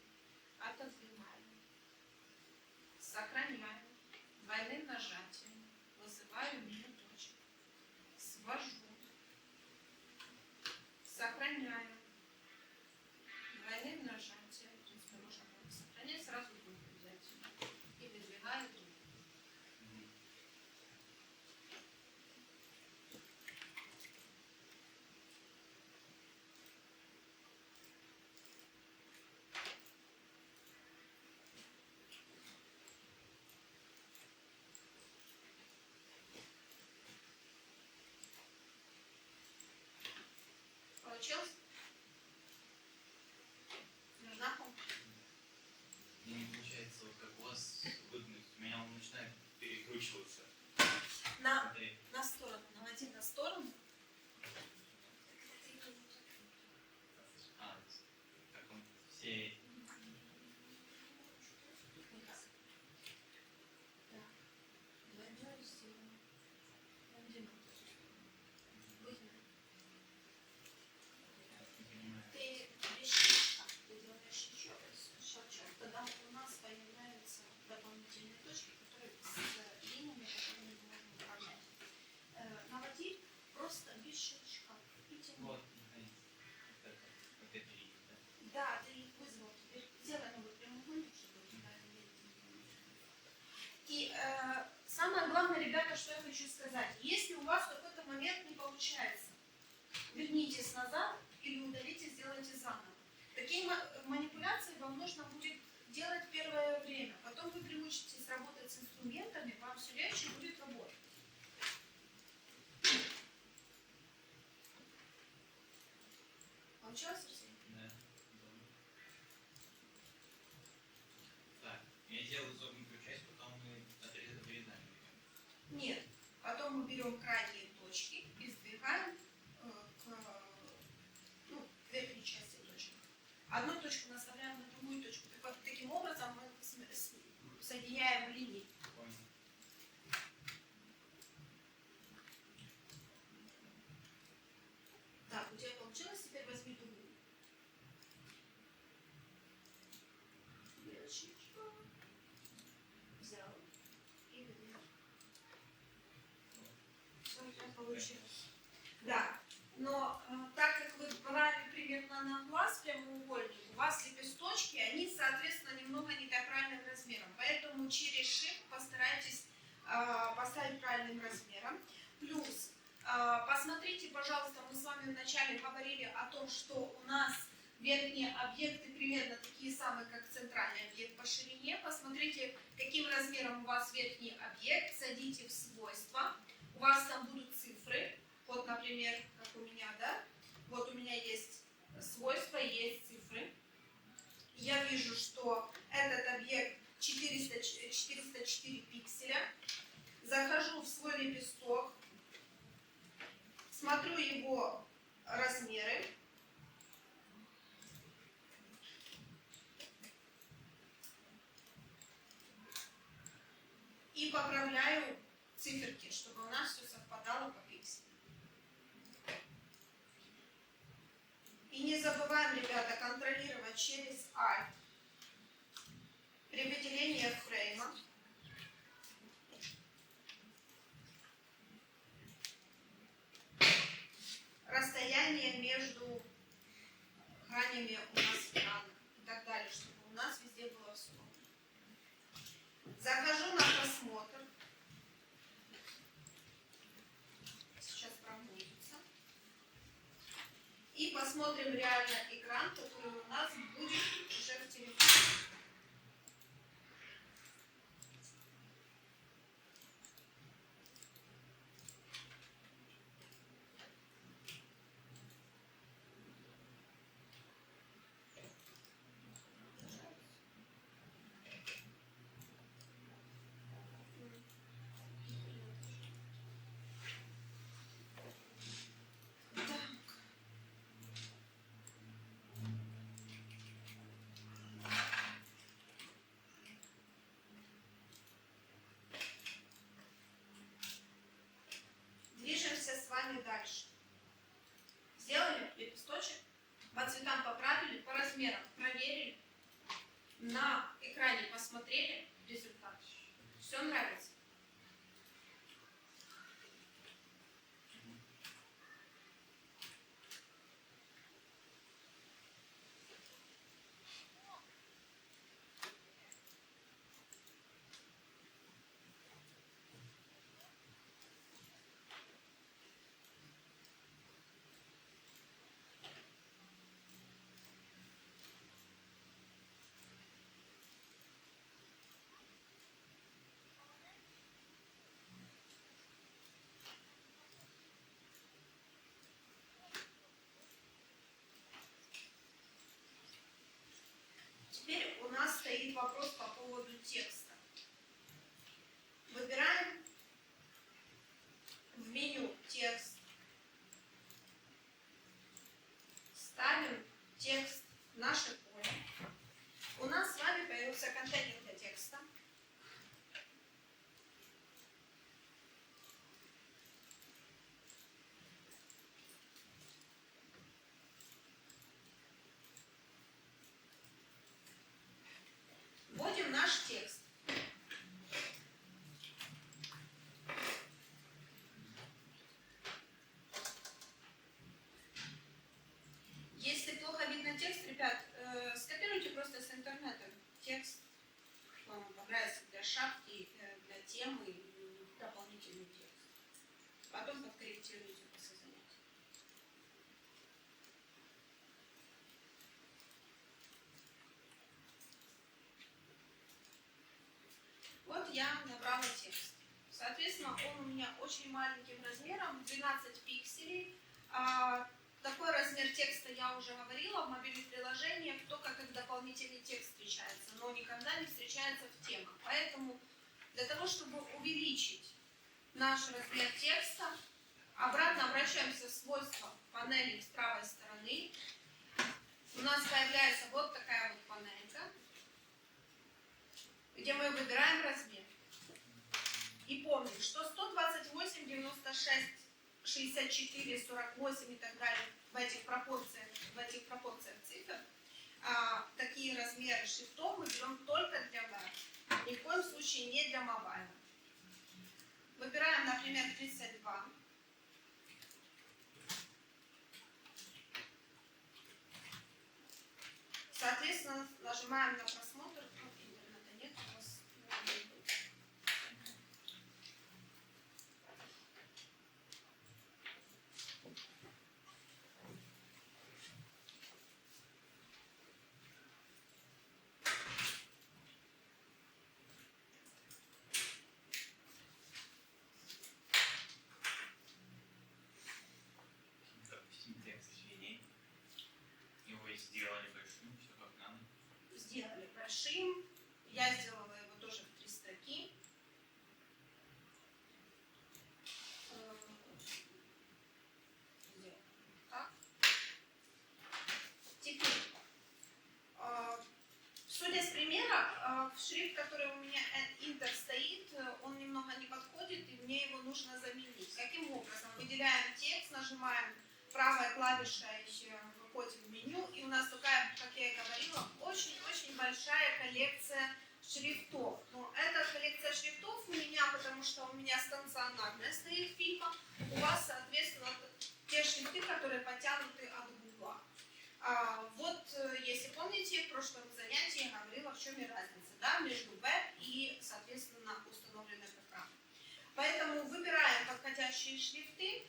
Отодвигаю. Сохраняю. Двойным нажатием. Вызываю меню точек. Свожу. Сохраняю. Двойным нажатием. В принципе, можно было сохранять. Сразу другую взять. И выдвигаю другую. Получилось? Нужна помощь? Мне не получается, вот как у вас выгнуть. У меня он начинает перекручиваться. Смотри. На сторону. Наводи на сторону. А, как он все... Так. Двойную сторону. Одинаково. Выгнай. Не понимаю. Ты без щелчка. Ты делаешь щелчок. Тогда у нас появляются дополнительные точки, которые с линиями, которыми мы можем управлять. Наводи просто без щелчка. И тяни. Вот, наконец. Вот это. Вот это видит, да? Да, ты их вызвал. Теперь сделай новый прямоугольник, чтобы у тебя это видно. И самое главное, ребята, что я хочу сказать. Если у вас в какой-то момент не получается, вернитесь назад или удалите, сделайте заново. Такие манипуляции вам нужно будет делать первое время. Потом вы приучитесь работать с инструментами, вам все легче будет работать. Получилось, Алексей? Да. Так, я делаю изогнутую часть, потом мы отрезаем. Нет. Потом мы берем крайние точки и сдвигаем к верхней части точки. Одну точку наставляем на другую точку. Таким образом мы соединяем линии. Понял. Так, у тебя получилось? Теперь возьми другую. Белочечка. Взял. И выдвинул. Все у тебя получилось. Да. Но так как вы брали примерно на глаз прямоугольник, у вас лепесточки, они, соответственно, немного неправильным размером. Поэтому через shift постарайтесь поставить правильным размером. Плюс, посмотрите, пожалуйста, мы с вами вначале говорили о том, что у нас верхние объекты примерно такие самые, как центральный объект по ширине. Посмотрите, каким размером у вас верхний объект, садите в свойства. У вас там будут цифры. Вот, например, как у меня, да? Вот у меня есть свойства, есть цифры. Я вижу, что этот объект 404 пикселя. Захожу в свой лепесток, смотрю его размеры. И поправляю циферки, чтобы у нас все совпадало по пикселям. И не забываем, ребята, контролировать через Alt при выделении фрейма. Расстояние между гранями у нас экрана и так далее, чтобы у нас везде было все. Захожу на просмотр. Сейчас прогрузится. И посмотрим реально экран, который у нас будет уже в телефоне. листочек, по цветам поправили, по размерам проверили, на экране посмотрели результат. Все нравится. Теперь у нас стоит вопрос по поводу текста. Выбираем в меню текст, ставим текст в наше поле. У нас с вами появился контейнер для текста. Вводим наш текст. Если плохо видно текст, ребят, скопируйте просто с интернета текст. Вам понравится для шапки, для темы, дополнительный текст. Потом подкорректируйте после занятия. Вот я набрала текст. Соответственно, он у меня очень маленьким размером, 12 пикселей. Такой размер текста я уже говорила, в мобильных приложениях только как дополнительный текст встречается, но никогда не встречается в темах. Поэтому для того, чтобы увеличить наш размер текста, обратно обращаемся в свойства панели с правой стороны. У нас появляется вот такая вот панелька, где мы выбираем размер. И помним, что 128, 96, 64, 48 и так далее в этих пропорциях цифр, такие размеры шрифтов мы берем только для веб, ни в коем случае не для мобайла. Выбираем, например, 32. Соответственно, нажимаем на просмотр. Интернета нет, у вас не будет. Допустим, текст изменений. Его и сделали большим, все как надо. Сделали большим. Я сделала его тоже в 3 строки. Сделала так. Теперь, судя с примера, шрифт, который у меня Inter стоит, он немного не подходит, и мне его нужно заменить. Каким образом? Выделяем текст, нажимаем правой клавишей, выходим в меню, и у нас такая, как я и говорила, очень-очень большая коллекция шрифтов. Но эта коллекция шрифтов у меня, потому что у меня станционарная стоит фигма, у вас, соответственно, те шрифты, которые потянуты от Google. Вот, если помните, в прошлом занятии я говорила, в чем и разница, да, между веб и, соответственно, установленной программой. Поэтому выбираем подходящие шрифты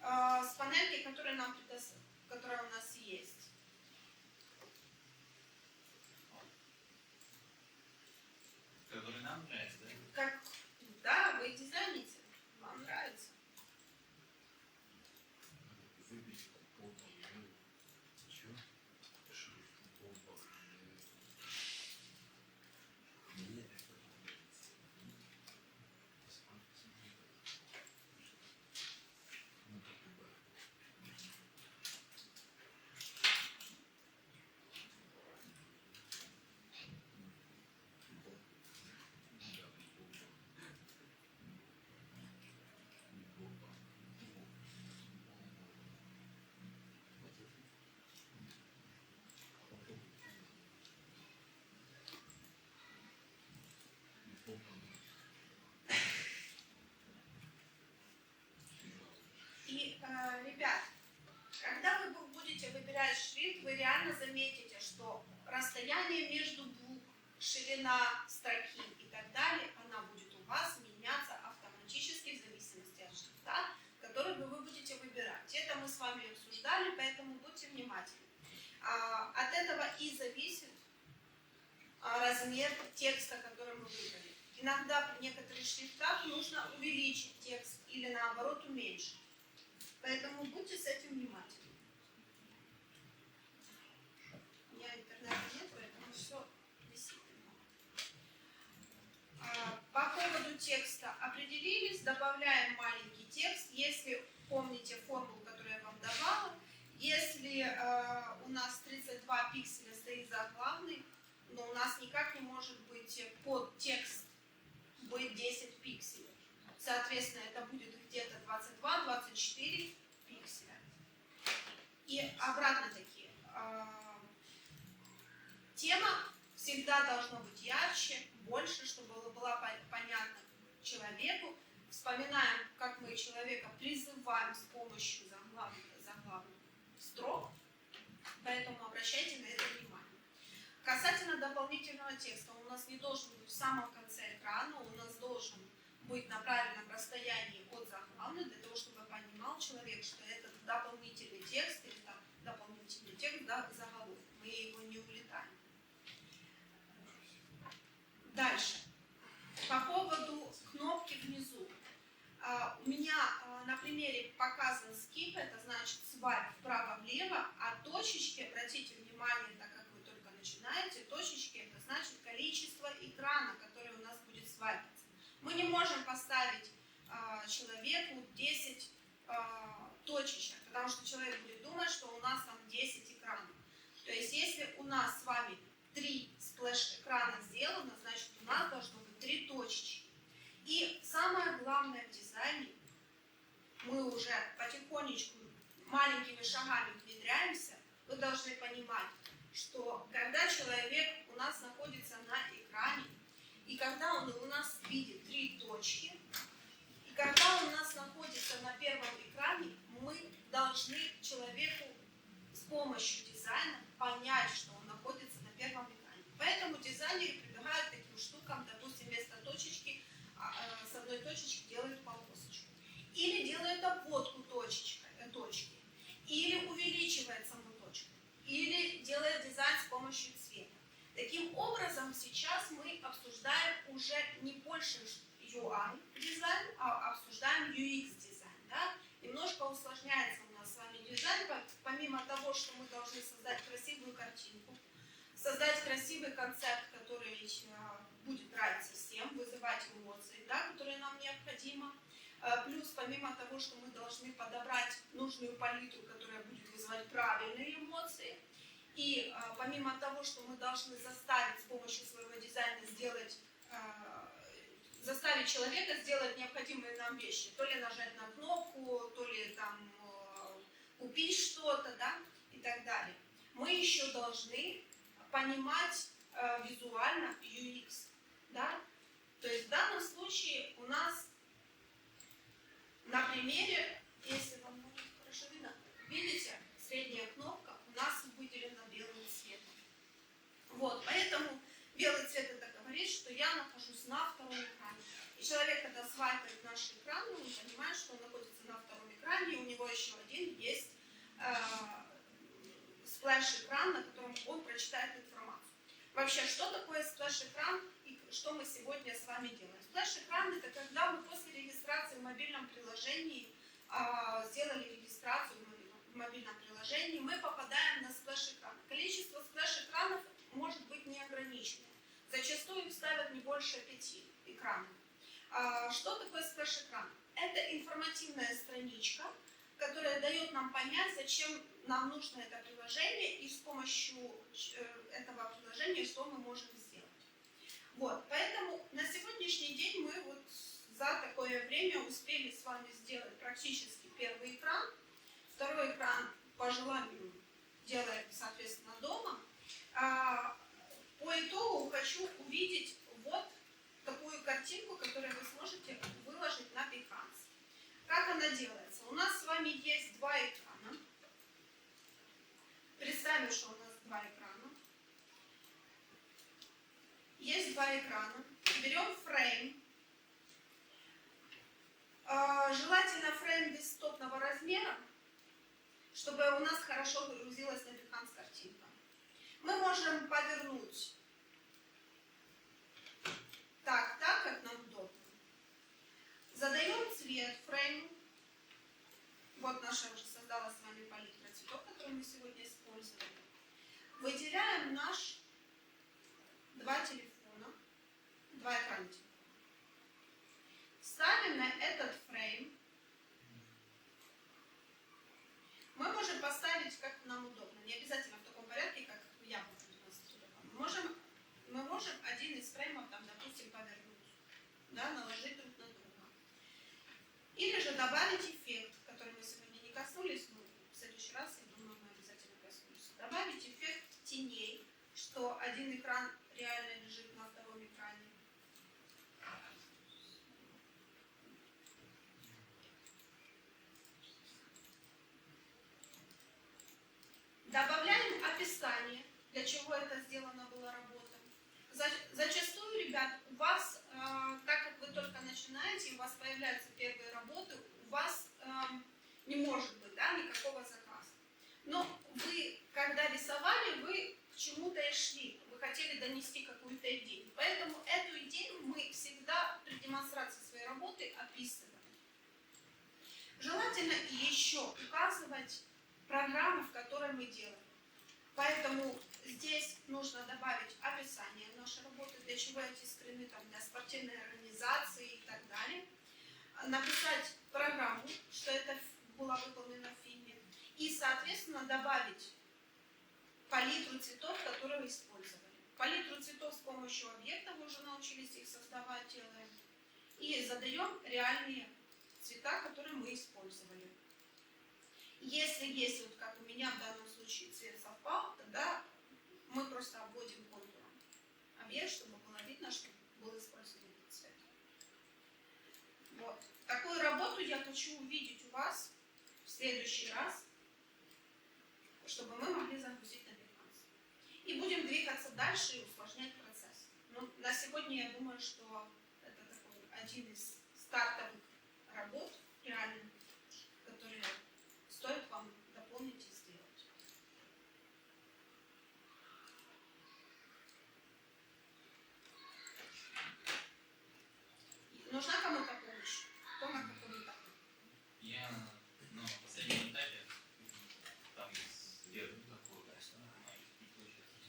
с панельки, которая у нас есть. Который нам нравится, да? Да, вы дизайните, вам нравится. Выбери полный чё? Шрифт бомба. Мне это нравится. Ну, как любая. добавлять шрифт, вы реально заметите, что расстояние между букв, ширина строки и так далее, она будет у вас меняться автоматически в зависимости от шрифта, который вы будете выбирать. Это мы с вами обсуждали, поэтому будьте внимательны. От этого и зависит размер текста, который мы выбрали. Иногда при некоторых шрифтах нужно увеличить текст или наоборот уменьшить. Поэтому будьте с этим внимательны. У меня интернета нет, поэтому все висит. По поводу текста определились, добавляем маленький текст. Если помните формулу, которую я вам давала, если у нас 32 пикселя стоит заглавный, но у нас никак не может быть под текст быть 10 пикселей. Соответственно, это будет где-то 22-24 пикселя. И обратно-таки, тема всегда должна быть ярче, больше, чтобы была понятна человеку. Вспоминаем, как мы человека призываем с помощью заглавных строк, поэтому обращайте на это внимание. Касательно дополнительного текста, он у нас не должен быть в самом конце экрана, у нас должен быть на правильном расстоянии от заглавной, для того, чтобы понимал человек, что это дополнительный текст или там дополнительный текст, да, заголовок. Мы его не улетаем. Дальше. По поводу кнопки внизу. У меня на примере показан skip, это значит свайп вправо-влево, а точечки, обратите внимание, так как вы только начинаете, точечки это значит количество экрана, который у нас будет свайпаться. Мы не можем поставить человеку 10 точечек, потому что человек будет думать, что у нас там 10 экранов. То есть если у нас с вами 3 сплэш-экрана сделано, значит у нас должно быть 3 точечки. И самое главное в дизайне, мы уже потихонечку, маленькими шагами внедряемся, вы должны понимать, что когда человек у нас находится на экране, и когда он у нас видит 3 точки, и когда он у нас находится на первом экране, мы должны человеку с помощью дизайна понять, что он находится на первом экране. Поэтому дизайнеры прибегают к таким штукам, допустим, вместо точечки, с одной точечки делают полосочку. Или делают обводку точки. Или увеличивает саму точку. Или делает дизайн с помощью цвета. Таким образом, сейчас мы обсуждаем уже не больше UI дизайн, а обсуждаем UX дизайн. Да? Немножко усложняется у нас с вами дизайн, помимо того, что мы должны создать красивую картинку, создать красивый концепт, который будет нравиться всем, вызывать эмоции, да, которые нам необходимы. Плюс, помимо того, что мы должны подобрать нужную палитру, которая будет вызывать правильные эмоции, и помимо того, что мы должны заставить с помощью своего дизайна заставить человека сделать необходимые нам вещи, то ли нажать на кнопку, то ли там купить что-то, да, и так далее. Мы еще должны понимать визуально UX, да? То есть в данном случае у нас на примере, если вам будет хорошо видно, видите, средняя кнопка у нас выделена белым цветом. Вот, поэтому белый цвет это говорит, что я нахожусь на втором экране. И человек, когда свайпает наш экран, он понимает, что он находится на втором экране, и у него еще один есть сплэш-экран, на котором он прочитает информацию. Вообще, что такое сплэш-экран и что мы сегодня с вами делаем? Сплэш-экран это когда мы после регистрации в мобильном приложении сделали регистрацию в мобильном приложении, мы попадаем на сплэш-экран. Количество сплэш-экранов может быть неограниченное. Зачастую их ставят не больше 5 экранов. Что такое сплэш-экран? Это информативная страничка, которая дает нам понять, зачем нам нужно это приложение и с помощью этого приложения что мы можем сделать. Вот, поэтому на сегодняшний день мы вот за такое время успели с вами сделать практически первый экран. Второй экран по желанию делаем, соответственно, дома. По итогу хочу увидеть вот такую картинку, которую вы сможете выложить на Behance. Как она делается? У нас с вами есть 2 экрана. два экрана, берем фрейм. Желательно фрейм десктопного размера, чтобы у нас хорошо выгрузилась на Behance картинка. Мы можем повернуть так, как нам удобно. Задаем цвет фрейму. Вот наша уже создала с вами палитра цветов, которую мы сегодня использовали. Выделяем наш два телефона, два экрана телефона. Ставим на этот фрейм. Мы можем поставить, как нам удобно. Не обязательно в таком порядке, как я буду демонстрировать. Мы можем один из фреймов, там, допустим, повернуть, да, наложить друг на друга. Или же добавить эффект, который мы сегодня не коснулись, но в следующий раз, я думаю, мы обязательно коснемся. Добавить эффект теней, что один экран реально лежит на втором экране. Добавляем описание, для чего это сделана была работа. Зачастую, ребят, у вас, так как вы только начинаете, у вас появляются первые работы, у вас не может быть, да, никакого заказа. Но вы, когда рисовали, вы к чему-то и шли, вы хотели донести какую-то идею. Поэтому эту идею мы всегда при демонстрации своей работы описываем. Желательно еще указывать программы, в которой мы делаем. Поэтому здесь нужно добавить описание нашей работы, для чего эти скрины, там, для спортивной организации и так далее. Написать программу, что это было выполнено в фильме. И, соответственно, добавить палитру цветов, которые вы использовали. Палитру цветов с помощью объектов вы уже научились их создавать, делаем. И задаем реальные цвета, которые мы использовали. Если есть, вот как у меня в данном случае, цвет совпал, тогда мы просто обводим контуром объект, чтобы было видно, что был использован этот цвет. Вот. Такую работу я хочу увидеть у вас в следующий раз, чтобы мы могли загрузить на Behance. И будем двигаться дальше и усложнять процесс. Но на сегодня я думаю, что это такой один из стартовых работ, реально, которые стоит вам дополнить и сделать. Нужна кому-то помощь? Кто на каком этапе? Я на последнем этапе, там есть где-то такое, не получается.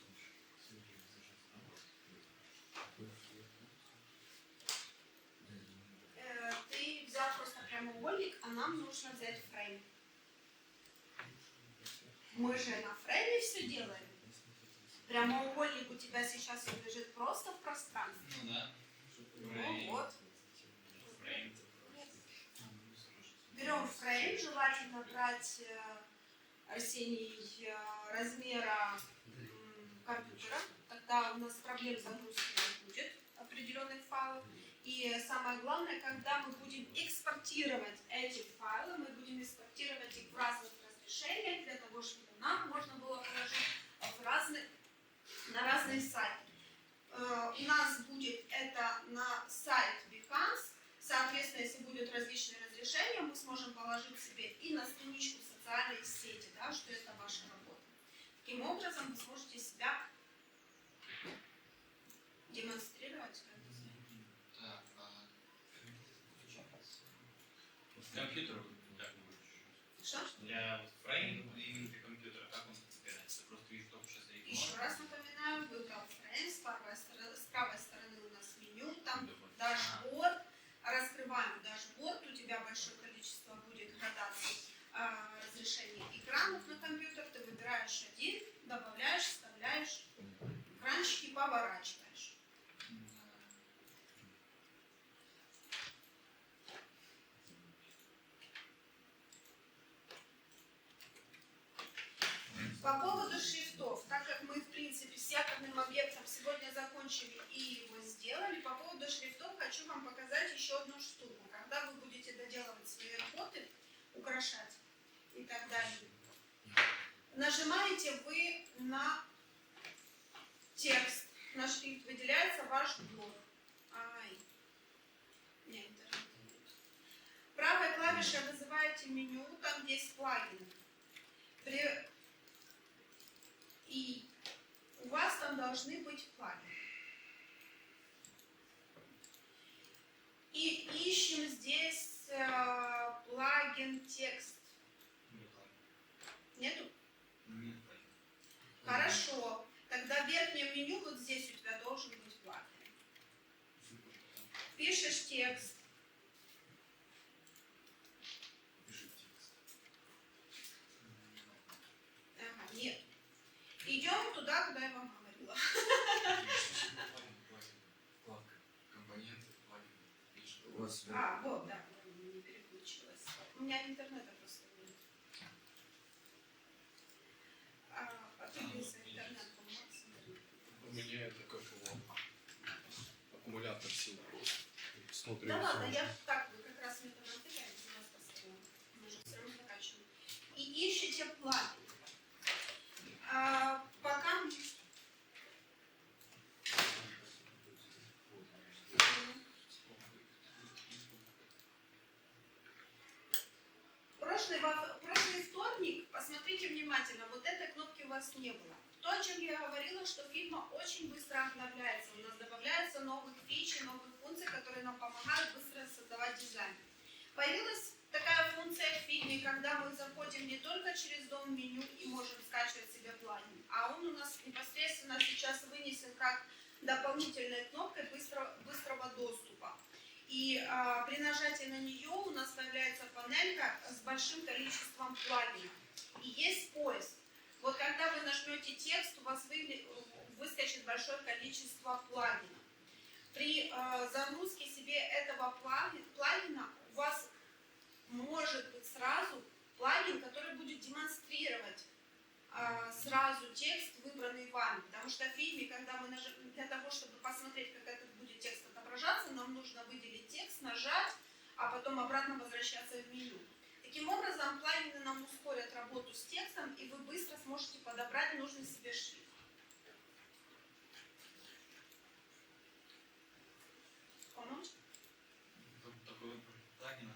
Ты взял просто прямоугольник, а нам нужно взять фрейм. Мы же на фрейме все делаем. Прямоугольник у тебя сейчас лежит просто в пространстве. Ну да. Ну вот. Фрейм. Берем фрейм, желательно брать, Арсений, размера компьютера. Тогда у нас проблем с загрузкой не будет определенных файлов. И самое главное, когда мы будем экспортировать эти файлы, мы будем экспортировать их в разных разрешениях, для того, чтобы нам можно было положить на разные сайты. У нас будет это на сайт Behance. Соответственно, если будут различные разрешения, мы сможем положить себе и на страничку социальной сети, да, что это ваша работа. Таким образом, вы сможете себя демонстрировать. Так, с компьютера как будешь? Что? Для вот фрейма и для компьютера как он подбирается? Я просто вижу только сейчас Еще раз напоминаю, выбрал фрейм, с правой стороны у нас меню, там дашборд, раскрываем дашборд, у тебя большое количество будет градаций разрешений экранов на компьютер, ты выбираешь один, добавляешь, вставляешь экранчики, поворачиваешь. По поводу шрифтов, так как мы, в принципе, с якорным объектом сегодня закончили и его сделали, по поводу шрифтов хочу вам показать еще одну штуку. Когда вы будете доделывать свои работы, украшать и так далее, нажимаете вы на текст на шрифт выделяется ваш блок. Ай. У меня интернет нет. Правой клавишей вызываете меню, там где есть плагины. И у вас там должны быть плагины. И ищем здесь плагин текст. Нет, Нету? нет. Хорошо. Тогда в верхнем меню вот здесь у тебя должен быть плагин. Пишешь текст. Пиши текст. Ага, нет. Идем туда, куда я вам говорила. Вкладка. Компоненты, плагины. Пиши. У вас Вот, да, не переключилась. У меня интернета просто нет. Отключился интернет по максимуму. У меня это как его аккумулятор сил просто. Смотрю. Да ладно, всё. я так, вы как раз методом тыкаете, у нас поставила. Мы же все равно закачиваем. И ищите плагин. Пока... Прошлый вторник, посмотрите внимательно, вот этой кнопки у вас не было. То, о чем я говорила, что Figma очень быстро обновляется. У нас добавляются новых фич, новых функций, которые нам помогают быстро создавать дизайн. Появилась такая функция в Figma, когда мы заходим не только через дом меню и можем скачивать себе плагин, а он у нас непосредственно сейчас вынесен как дополнительной кнопкой быстрого доступа. И при нажатии на нее у нас появляется панелька с большим количеством плагинов. И есть поиск. Вот когда вы нажмете текст, у вас выскочит большое количество плагинов. При загрузке себе этого плагина у вас может быть сразу плагин, который будет демонстрировать сразу текст, выбранный вами. Потому что в фильме, когда мы для того, чтобы посмотреть, как этот будет текст отображаться, нам нужно выделить текст, нажать, а потом обратно возвращаться в меню. Таким образом, плагины нам ускорят работу с текстом, и вы быстро сможете подобрать нужный себе шрифт. Помочь? Такой выбор плагина.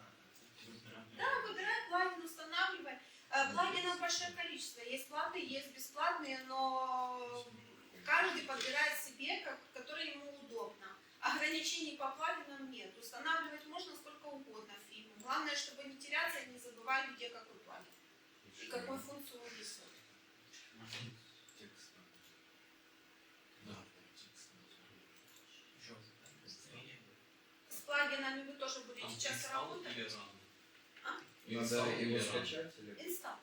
Да, выбирай плагин, устанавливай. Плагинов большое количество. Есть платные, есть бесплатные, но каждый подбирает себе, который ему удобно. Ограничений по плагинам нет. Устанавливать можно сколько угодно в фильме. Главное, чтобы не теряться и не забывали, где какой плагин и какую функцию он несет. текст. Да, текст. С плагинами вы тоже будете Там сейчас инсталл работать. или ран? А? Инсталл Надо или его ран? скачать или... Инсталл.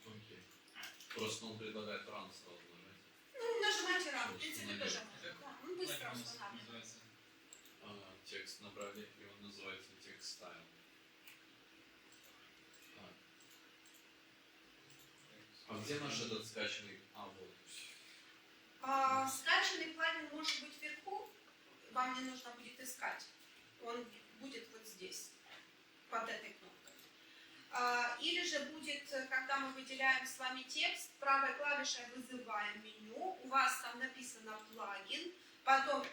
Окей. Просто он предлагает ран сразу нажать. Ну, нажимайте ран. В принципе, тоже можно. Да, он быстро Плагин у нас устанавливает. называется. Текст набрали, и он называется текст стайл. Так. А где наш этот скачанный? Вот. Скачанный плагин может быть вверху, вам не нужно будет искать. Он будет вот здесь, под этой кнопкой. Или же будет, когда мы выделяем с вами текст, правой клавишей вызываем меню, у вас там написано плагин, потом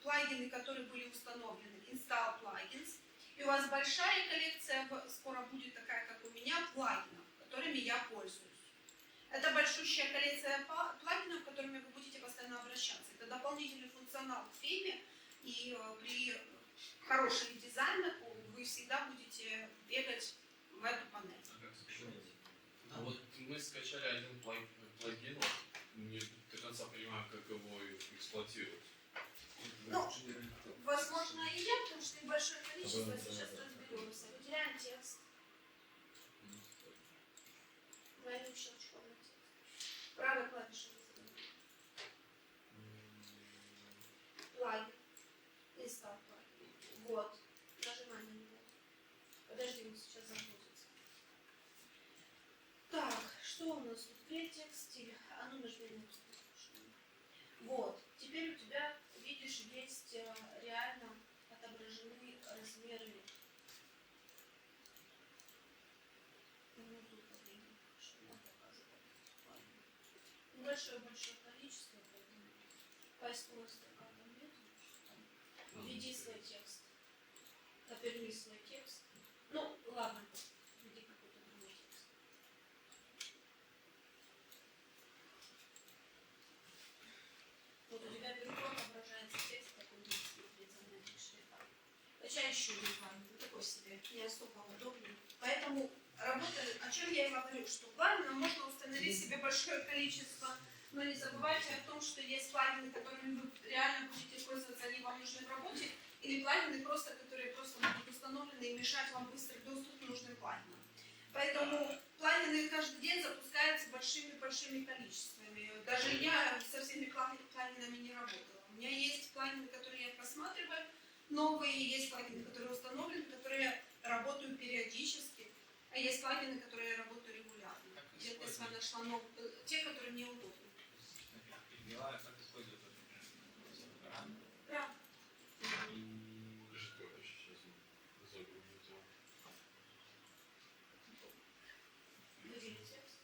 плагины, которые были установлены, install plugins, и у вас большая коллекция, скоро будет такая, как у меня, плагинов, которыми я пользуюсь. Это большущая коллекция плагинов, которыми вы будете постоянно обращаться. Это дополнительный функционал в фильме, и при хороших дизайнах вы всегда будете бегать в эту панель. А вот мы скачали один плагин, не до конца понимаю, как его эксплуатировать. Ну, возможно, и я, потому что их большое количество, сейчас разберемся. Выделяем текст. Двойным щелчком на текст. Правой клавишей вызываем. Плагин. Install плагин. Вот. Нажимаем на него. Подожди, он сейчас загрузится. Так, что у нас тут? Текст стиль. А ну нажми на пустоту. Вот. Теперь у тебя, видишь, есть реально отображены размеры. Ну, тут время, что нам показывает. Большое количество. Поэтому поисковая строка там нет? Введи свой текст. Поверни свой текст. Ну, ладно, введи какой-то другой текст. Вот у тебя переход отображается текст, такой длинный шрифтом. Хотя еще не плагин, такой себе, не особо удобный. Поэтому работа, о чем я и говорю, что плагина можно установить себе большое количество, но не забывайте о том, что есть плагины, которыми вы реально будете пользоваться, они вам нужны в работе, или плагины, которые просто будут установлены и мешать вам быстрый доступ к нужным плагинам. Поэтому плагины каждый день запускаются большими количествами. Даже я со всеми плагинами не работала. У меня есть плагины, которые я просматриваю, новые, есть плагины, которые установлены, которые работают периодически, а есть плагины, которые я работаю регулярно. Где-то я нашла те, которые мне удобны. Перебиваю, как использовать, например, Да. Сейчас загрузить его. Выдели текст.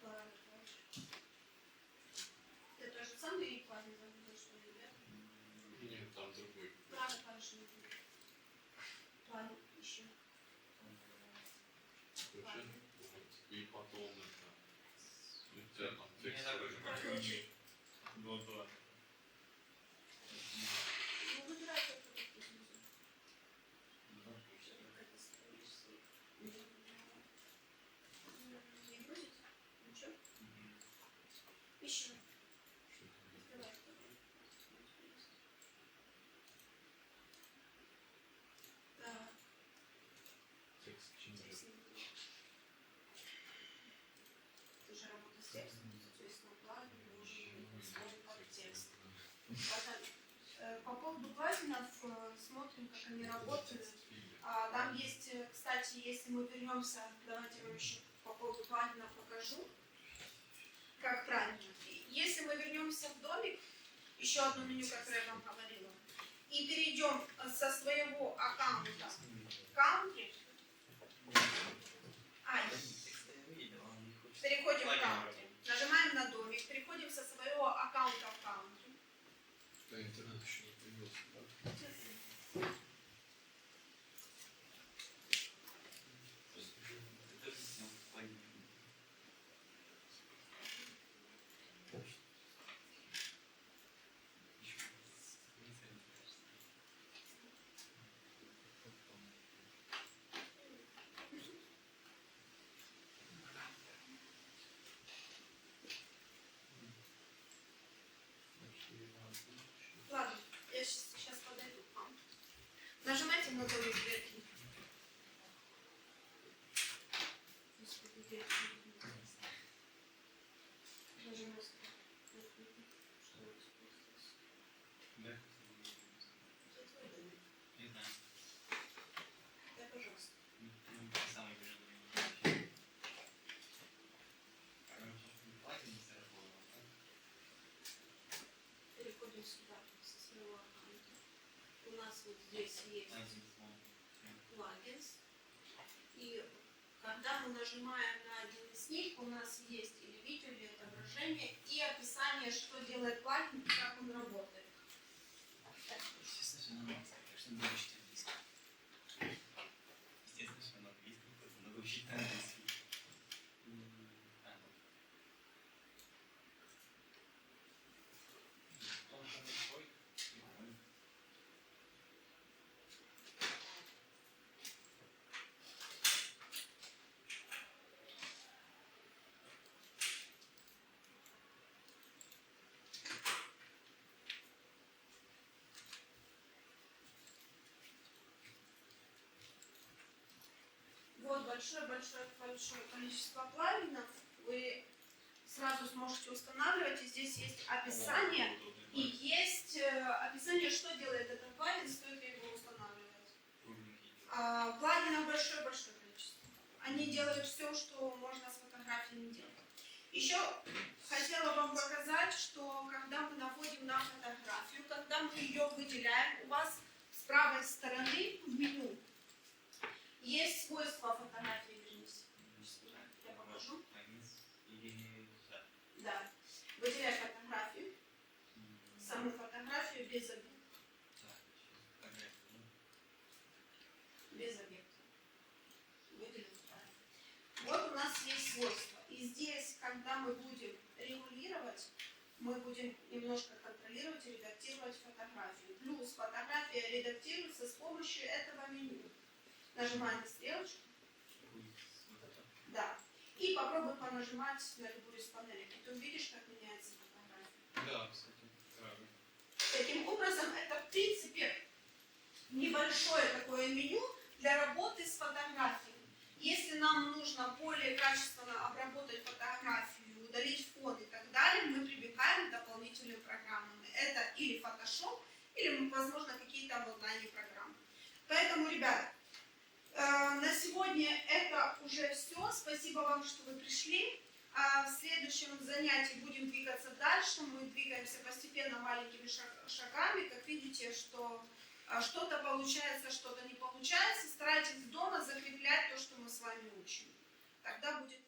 Ладно, дальше. Ты то же самое плагин загрузил, что ли, да? Нет, там другой. Ладно, хорошо, не буду. Ладно, еще. Включен. И потом это. У тебя там не текст. такой же, как Прокручивай. вот то. Ну, выбирай только такую внизу. Не грузит? Ничего? Еще. Открывай. Так, Текст текст чинжер. не будет. Это же работа с текстом, соответственно, плагин должен смотреть под текст. По поводу плагинов смотрим, как они работают. Там есть, кстати, если мы вернемся, давайте я вам еще по поводу плагинов покажу, как правильно. Если мы вернемся в домик, еще одно меню, которое я вам говорила, и перейдем со своего аккаунта в country, переходим в country, нажимаем на домик, переходим со своего аккаунта в country. Да, интернет еще не появился, да? Ладно, я сейчас подойду к вам. Нажимайте на домик верхний. Господи, где это? Нажимайте. Что это спустилось? Да? Это твой домик. Не знаю. Да, пожалуйста. Самый первый. Переходим сюда со своего аккаунта. У нас вот здесь есть плагинс. И когда мы нажимаем на один из них, у нас есть или видео, или отображение, и описание, что делает плагин и как он работает. Естественно, все на английском, конечно, не учите английский. Естественно, все на английском, поэтому надо учить на английский. Вот большое количество плагинов. Вы сразу сможете устанавливать. И здесь есть описание. И есть описание, что делает этот плагин, стоит ли его устанавливать. Плагинов большое количество. Они делают все, что можно с фотографиями делать. Еще хотела вам показать, что когда мы наводим на фотографию, когда мы ее выделяем, у вас с правой стороны в меню есть свойства фотографии, вернись. Я покажу. Да. Выделяем мы будем немножко контролировать и редактировать фотографию. Плюс фотография редактируется с помощью этого меню. Нажимаем на стрелочку. Да. И попробуй понажимать на любую из панелей. Ты увидишь, как меняется фотография. Да, кстати, правда. Таким образом, это в принципе небольшое такое меню для работы с фотографией. Если нам нужно более качественно обработать фотографию, удалить фон и так далее, мы прибегаем к дополнительным программам. Это или Photoshop, или, возможно, какие-то в онлайне программы. Поэтому, ребята, на сегодня это уже все. Спасибо вам, что вы пришли. В следующем занятии будем двигаться дальше. Мы двигаемся постепенно маленькими шагами. Как видите, что что-то получается, что-то не получается. Старайтесь дома закреплять то, что мы с вами учим. Тогда будет